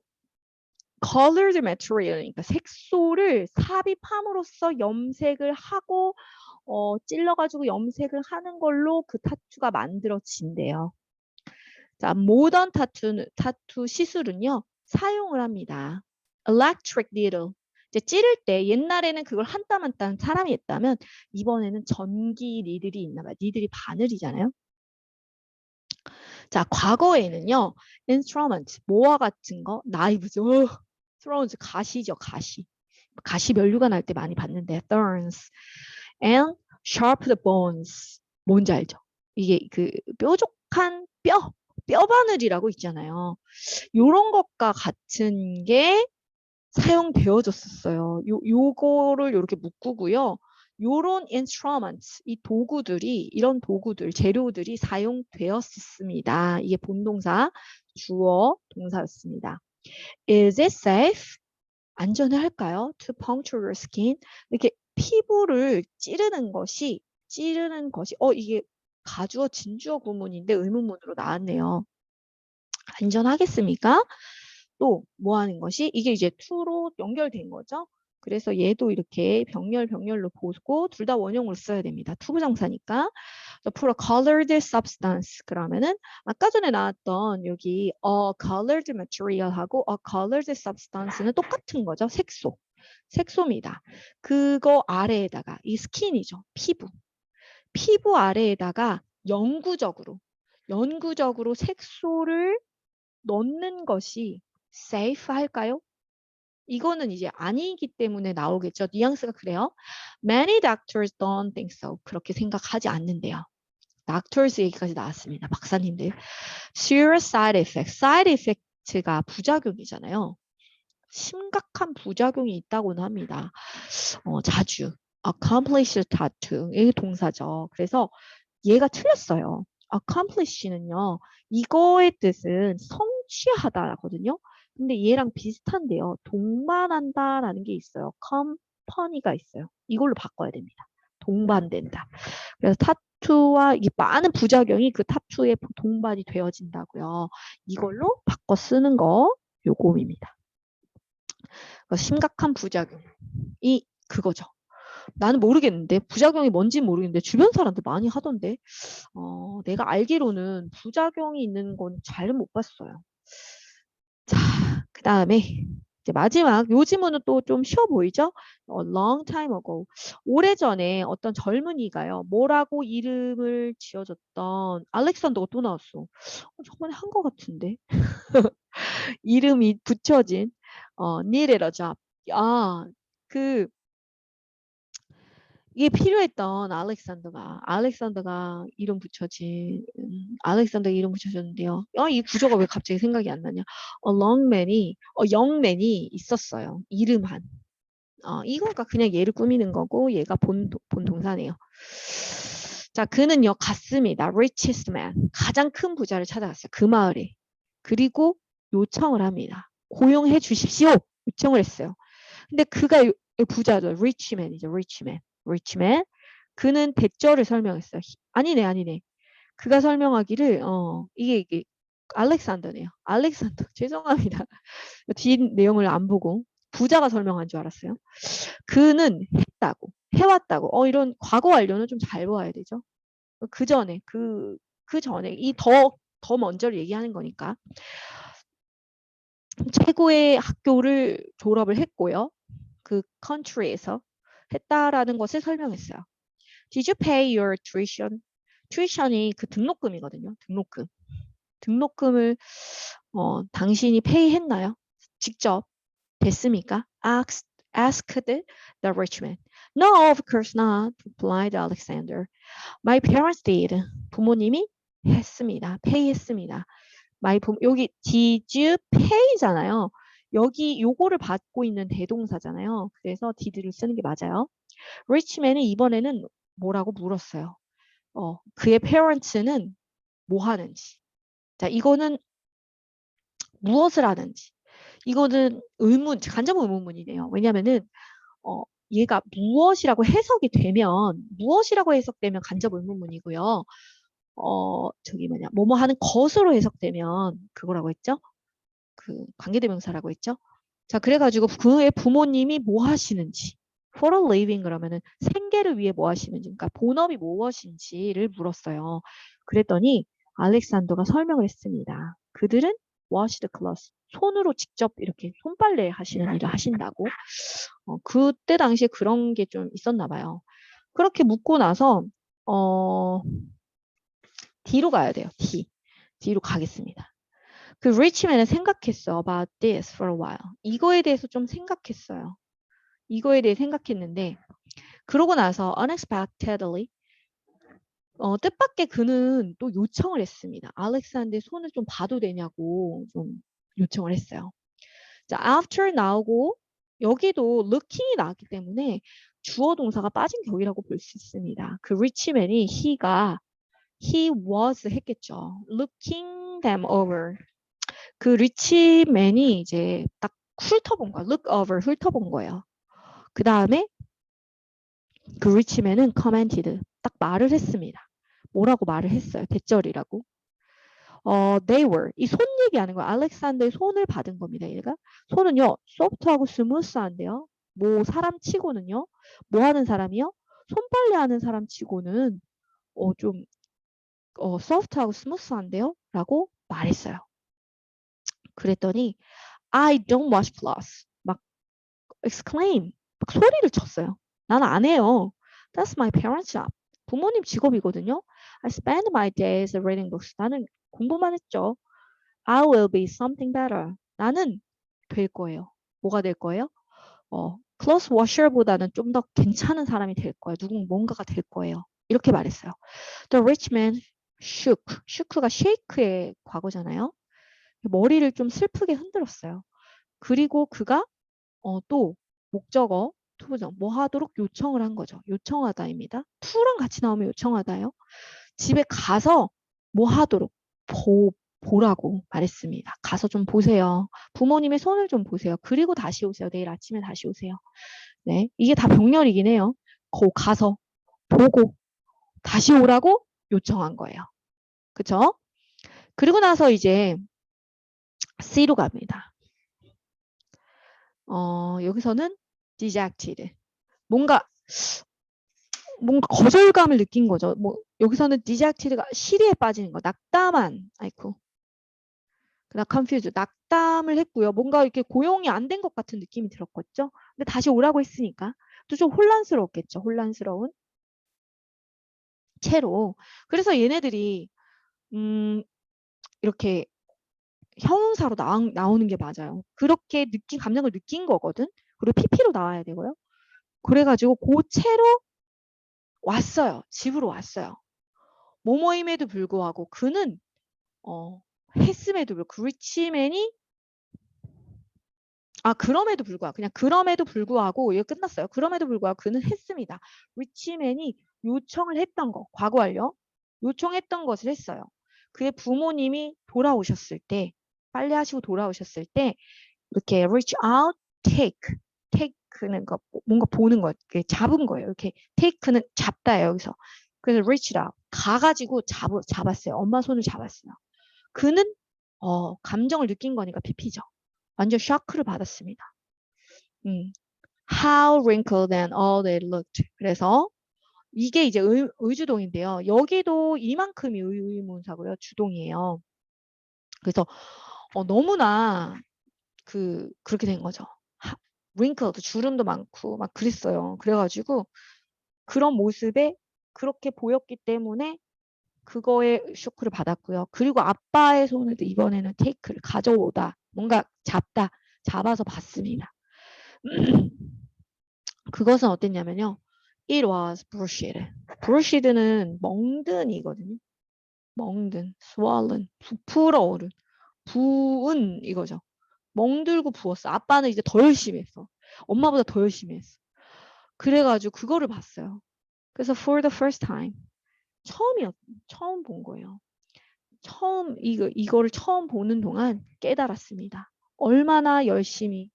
colored material이니까 색소를 삽입함으로써 염색을 하고 찔러가지고 염색을 하는 걸로 그 타투가 만들어진대요. 자, 모던 타투 시술은요, 사용을 합니다. electric needle. 이제 찌를 때 옛날에는 그걸 한 땀 한 땀 사람이 했다면 이번에는 전기 니들이 있나 봐요. 니들이 바늘이잖아요. 자, 과거에는요, instrument, 모와 같은 거, 나이브죠. thorns, 가시죠, 가시. 가시 면류관 할 때 많이 봤는데, thorns. and sharpened bones. 뭔지 알죠? 이게 그 뾰족한 뼈 바늘이라고 있잖아요. 요런 것과 같은 게 사용되어졌었어요. 요거를 이렇게 묶고요. 요런 instruments, 이런 도구들, 재료들이 사용되었습니다. 이게 본동사, 주어, 동사였습니다. Is it safe? 안전해 할까요? To puncture your skin. 이렇게 피부를 찌르는 것이, 이게 가주어, 진주어 구문인데 의문문으로 나왔네요. 안전하겠습니까? 또 뭐 하는 것이 이게 이제 to로 연결된 거죠. 그래서 얘도 이렇게 병렬로 보고 둘 다 원형으로 써야 됩니다. 투부정사니까. for a colored substance 그러면은 아까 전에 나왔던 여기 a colored material하고 a colored substance는 똑같은 거죠. 색소입니다. 그거 아래에다가 이 스킨이죠. 피부 아래에다가 영구적으로 색소를 넣는 것이 safe 할까요? 이거는 이제 아니기 때문에 나오겠죠. 뉘앙스가 그래요. Many doctors don't think so. 그렇게 생각하지 않는데요. doctors 얘기까지 나왔습니다. 박사님들. Serious side effects. side effects가 부작용이잖아요. 심각한 부작용이 있다고는 합니다. 자주. accomplish tattoo. 이게 동사죠. 그래서 얘가 틀렸어요. accomplish는요. 이거의 뜻은 성취하다거든요. 근데 얘랑 비슷한데요. 동반한다라는 게 있어요. company가 있어요. 이걸로 바꿔야 됩니다. 동반된다. 그래서 타투와 이 많은 부작용이 그 타투에 동반이 되어진다고요. 이걸로 바꿔 쓰는 거 요금입니다. 심각한 부작용이 그거죠. 나는 모르겠는데 부작용이 뭔지 모르겠는데 주변 사람들 많이 하던데 내가 알기로는 부작용이 있는 건 잘 못 봤어요. 자, 그 다음에 이제 마지막 요 지문은 또 좀 쉬워 보이죠? long time ago. 오래전에 어떤 젊은이가요. 뭐라고 이름을 지어줬던 알렉산더가 또 나왔어. 저번에 한 거 같은데. 이름이 붙여진 needed a job. 그 이게 필요했던 알렉산더가 이름 붙여진 알렉산더 이름 붙여줬는데요. 이 구조가 왜 갑자기 생각이 안 나냐? 영맨이 있었어요. 이름한. 이거가 그냥 얘를 꾸미는 거고 얘가 본 동사네요. 자, 그는요 갔습니다. richest man. 가장 큰 부자를 찾아갔어요. 그 마을에. 그리고 요청을 합니다. 고용해 주십시오. 요청을 했어요. 근데 그가 부자죠. rich man이죠. rich man. 그는 대절을 설명했어요. 아니네. 그가 설명하기를 이게 알렉산더네요. 알렉산더. 죄송합니다. 뒤 내용을 안 보고 부자가 설명한 줄 알았어요. 그는 했다고. 해왔다고. 이런 과거 완료는 좀 잘 보아야 되죠. 그 전에 그 전에 이 더 먼저를 얘기하는 거니까. 최고의 학교를 졸업을 했고요. 그 country에서 했다라는 것을 설명했어요. Did you pay your tuition? tuition이 그 등록금이거든요. 등록금을 당신이 pay 했나요? 직접 됐습니까? asked the rich man. No, of course not, replied Alexander. My parents did. 부모님이 했습니다. pay 했습니다. 여기 did you pay잖아요. 여기 요거를 받고 있는 대동사잖아요. 그래서 did를 쓰는 게 맞아요. 리치맨이 이번에는 뭐라고 물었어요. 그의 parents는 뭐 하는지. 자, 이거는 무엇을 하는지. 이거는 간접 의문문이네요. 왜냐면은 얘가 무엇이라고 해석되면 간접 의문문이고요. 뭐뭐 하는 것으로 해석되면 그거라고 했죠? 그 관계대명사라고 했죠? 자, 그래가지고 그의 부모님이 뭐 하시는지. for a living 그러면은 생계를 위해 뭐 하시는지, 그러니까 본업이 무엇인지를 물었어요. 그랬더니 알렉산더가 설명을 했습니다. 그들은 wash the clothes. 손으로 직접 이렇게 손빨래 하시는 일을 하신다고. 그때 당시에 그런 게 좀 있었나 봐요. 그렇게 묻고 나서 D로 가야 돼요. D로 가겠습니다. 그 리치맨은 생각했어 about this for a while. 이거에 대해서 좀 생각했어요. 이거에 대해 생각했는데 그러고 나서 unexpectedly 뜻밖의 그는 또 요청을 했습니다. 알렉산더의 손을 좀 봐도 되냐고 좀 요청을 했어요. 자, after 나오고 여기도 looking이 나왔기 때문에 주어 동사가 빠진 격이라고 볼 수 있습니다. 그 리치맨이 he was 했겠죠. looking them over. 그 리치맨이 이제 딱 훑어본 거야. look over 훑어본 거예요. 그 다음에 그 리치맨은 commented 딱 말을 했습니다. 뭐라고 말을 했어요. 대절이라고. they were 이 손 얘기하는 거야. 알렉산더의 손을 받은 겁니다. 얘가 손은요 소프트하고 스무스한데요. 뭐 사람 치고는요. 뭐 하는 사람이요? 손빨래 하는 사람 치고는 좀 소프트하고 스무스한데요. 라고 말했어요. 그랬더니 I don't wash clothes. 막 exclaim. 막 소리를 쳤어요. 나는 안 해요. That's my parents' job. 부모님 직업이거든요. I spend my days reading books. 나는 공부만 했죠. I will be something better. 나는 될 거예요. 뭐가 될 거예요? clothes washer보다는 좀 더 괜찮은 사람이 될 거예요. 뭔가가 될 거예요. 이렇게 말했어요. The rich man shook. shook가 shake의 과거잖아요. 머리를 좀 슬프게 흔들었어요. 그리고 그가 또 목적어 투부정 뭐 하도록 요청을 한 거죠. 요청하다입니다. to랑 같이 나오면 요청하다요. 집에 가서 뭐 하도록 보라고 말했습니다. 가서 좀 보세요. 부모님의 손을 좀 보세요. 그리고 다시 오세요. 내일 아침에 다시 오세요. 네, 이게 다 병렬이긴 해요. 가서 보고 다시 오라고 요청한 거예요. 그쵸? 그리고 나서 이제 C로 갑니다. 여기서는 dejected. 뭔가 거절감을 느낀 거죠. 뭐 여기서는 dejected가 시리에 빠지는 거, 낙담한, 아이쿠. 그다음 confused, 낙담을 했고요. 뭔가 이렇게 고용이 안 된 것 같은 느낌이 들었겠죠. 근데 다시 오라고 했으니까 또 좀 혼란스러웠겠죠. 혼란스러운 채로. 그래서 얘네들이 이렇게 형용사로 나오는 게 맞아요. 그렇게 감정을 느낀 거거든. 그리고 PP로 나와야 되고요. 그래가지고 그 채로 왔어요. 집으로 왔어요. 뭐뭐임에도 불구하고 그는 했음에도 불구하고 리치맨이 그럼에도 불구하고 그냥 그럼에도 불구하고 이게 끝났어요. 그럼에도 불구하고 그는 했습니다. 리치맨이 요청을 했던 거 과거 완료 요청했던 것을 했어요. 그의 부모님이 돌아오셨을 때 빨래하시고 돌아오셨을 때 이렇게 reach out, take는 뭔가 보는 거, 잡은 거예요. 이렇게 take는 잡다예요, 여기서. 그래서 reach out, 가가지고 잡았어요. 엄마 손을 잡았어요. 그는 감정을 느낀 거니까 PP죠. 완전 쇼크를 받았습니다. How wrinkled and old it looked. 그래서 이게 이제 의주동인데요. 여기도 이만큼이 의문사고요. 주동이에요. 그래서 너무나 그렇게 된 거죠. wrinkled, 주름도 많고 막 그랬어요. 그래가지고 그런 모습에 그렇게 보였기 때문에 그거에 쇼크를 받았고요. 그리고 아빠의 손을 이번에는 테이크를 가져오다, 뭔가 잡아서 봤습니다. 그것은 어땠냐면요. It was bullshit. bullshit는 멍든이거든요. 멍든, swollen, 부풀어 오른, 부은 이거죠. 멍들고 부었어. 아빠는 이제 더 열심히 했어. 엄마보다 더 열심히 했어. 그래가지고 그거를 봤어요. 그래서 for the first time 처음 본 거예요. 이거를 처음 보는 동안 깨달았습니다. 얼마나 열심히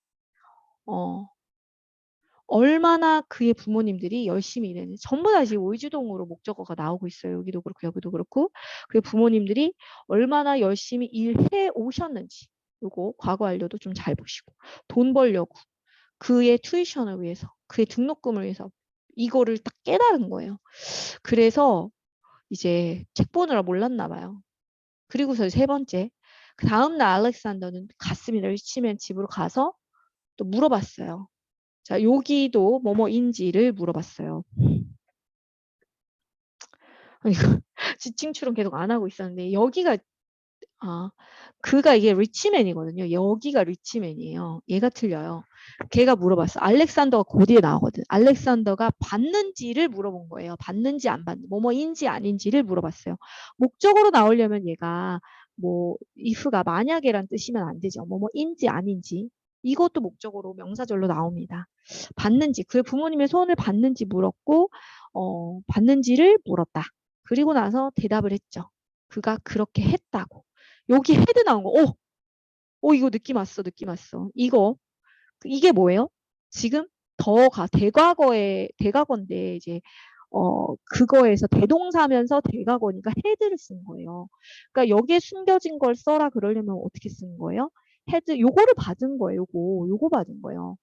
얼마나 그의 부모님들이 열심히 일했는지. 전부 다 지금 의주동으로 목적어가 나오고 있어요. 여기도 그렇고 여기도 그렇고. 그의 부모님들이 얼마나 열심히 일해 오셨는지. 요거 과거 완료도 좀 잘 보시고. 돈 벌려고. 그의 튜이션을 위해서. 그의 등록금을 위해서. 이거를 딱 깨달은 거예요. 그래서 이제 책 보느라 몰랐나 봐요. 그리고서 세 번째. 그 다음날 알렉산더는 갔습니다. 리치맨 집으로 가서 또 물어봤어요. 자, 여기도 뭐뭐인지를 물어봤어요. 아니, 지칭추론 계속 안 하고 있었는데 여기가 그가 이게 리치맨이거든요. 여기가 리치맨이에요. 얘가 틀려요. 걔가 물어봤어. 알렉산더가 그 뒤에 나오거든. 알렉산더가 받는지를 물어본 거예요. 받는지 안 받는지, 뭐뭐인지 아닌지를 물어봤어요. 목적으로 나오려면 얘가 뭐 if가 만약에란 뜻이면 안 되죠. 뭐뭐인지 아닌지. 이것도 목적으로 명사절로 나옵니다. 받는지, 그의 부모님의 손을 받는지 물었고, 받는지를 물었다. 그리고 나서 대답을 했죠. 그가 그렇게 했다고. 여기 헤드 나온 거. 이거 느낌 왔어. 느낌 왔어. 이게 뭐예요? 지금 대과거인데 이제 그거에서 대동사면서 대과거니까 헤드를 쓴 거예요. 그러니까 여기에 숨겨진 걸 써라 그러려면 어떻게 쓰는 거예요? 헤드 요거를 받은 거예요. 요거 받은 거예요.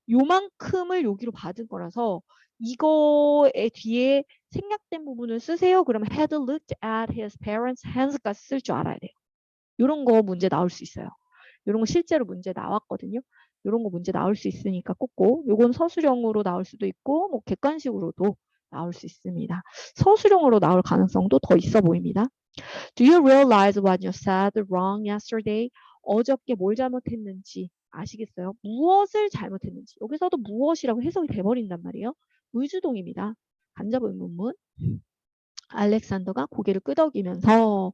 요만큼을 여기로 받은 거라서 이거에 뒤에 생략된 부분을 쓰세요. 그러면 had looked at his parents' hands까지 쓸 줄 알아야 돼요. 이런 거 문제 나올 수 있어요. 이런 거 실제로 문제 나왔거든요. 이런 거 문제 나올 수 있으니까 꼭꼭. 요건 서술형으로 나올 수도 있고 뭐 객관식으로도 나올 수 있습니다. 서술형으로 나올 가능성도 더 있어 보입니다. Do you realize what you said wrong yesterday? 어저께 뭘 잘못했는지 아시겠어요? 무엇을 잘못했는지. 여기서도 무엇이라고 해석이 돼버린단 말이에요. 의주동입니다. 간접 의문문. 알렉산더가 고개를 끄덕이면서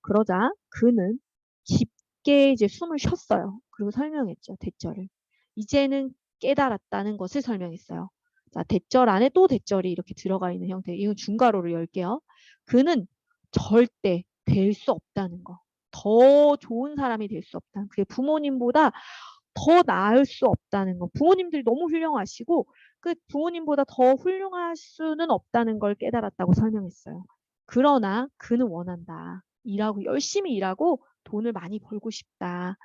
그러자 그는 깊게 이제 숨을 쉬었어요. 그리고 설명했죠. 대절을. 이제는 깨달았다는 것을 설명했어요. 자, 대절 안에 또 대절이 이렇게 들어가 있는 형태. 이거 중괄호를 열게요. 그는 절대 될 수 없다는 거. 더 좋은 사람이 될 수 없다. 그게 부모님보다 더 나을 수 없다는 거. 부모님들이 너무 훌륭하시고 그 부모님보다 더 훌륭할 수는 없다는 걸 깨달았다고 설명했어요. 그러나 그는 원한다. 일하고 열심히 일하고 돈을 많이 벌고 싶다.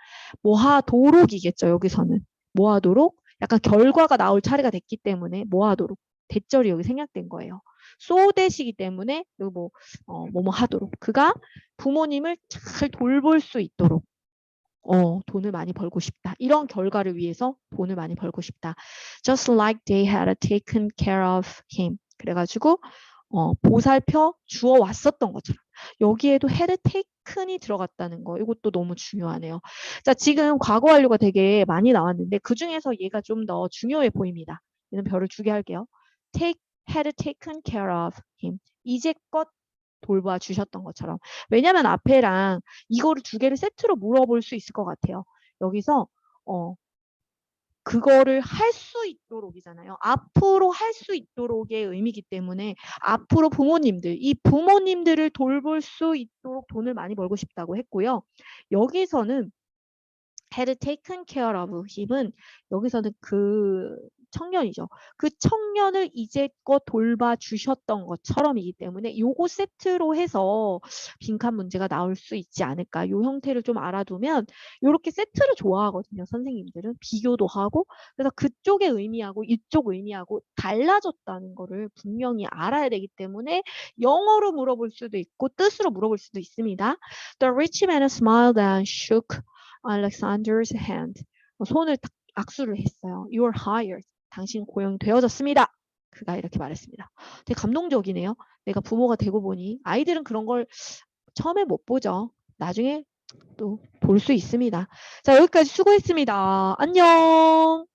뭐하도록이겠죠. 여기서는. 뭐하도록? 약간 결과가 나올 차례가 됐기 때문에 뭐하도록. 대절이 여기 생략된 거예요. 소대시기 때문에 뭐뭐 하도록. 그가 부모님을 잘 돌볼 수 있도록 돈을 많이 벌고 싶다. 이런 결과를 위해서 돈을 많이 벌고 싶다. Just like they had taken care of him. 그래가지고 보살펴 주어 왔었던 것처럼. 여기에도 had taken이 들어갔다는 거. 이것도 너무 중요하네요. 자, 지금 과거 완료가 되게 많이 나왔는데 그 중에서 얘가 좀 더 중요해 보입니다. 얘는 별을 2개 할게요. had taken care of him. 이제껏 돌봐 주셨던 것처럼. 왜냐면 앞에랑 이거를 2개를 세트로 물어볼 수 있을 것 같아요. 여기서 그거를 할 수 있도록이잖아요. 앞으로 할 수 있도록의 의미이기 때문에 앞으로 부모님들, 이 부모님들을 돌볼 수 있도록 돈을 많이 벌고 싶다고 했고요. 여기서는 had taken care of him은 여기서는 그 청년이죠. 그 청년을 이제껏 돌봐주셨던 것처럼이기 때문에 요거 세트로 해서 빈칸 문제가 나올 수 있지 않을까. 요 형태를 좀 알아두면 요렇게 세트를 좋아하거든요. 선생님들은 비교도 하고 그래서 그쪽의 의미하고 이쪽 의미하고 달라졌다는 거를 분명히 알아야 되기 때문에 영어로 물어볼 수도 있고 뜻으로 물어볼 수도 있습니다. The rich man smiled and shook Alexander's hand. 손을 딱 악수를 했어요. You're hired. 당신 고용되어졌습니다. 그가 이렇게 말했습니다. 되게 감동적이네요. 내가 부모가 되고 보니 아이들은 그런 걸 처음에 못 보죠. 나중에 또 볼 수 있습니다. 자, 여기까지 수고했습니다. 안녕.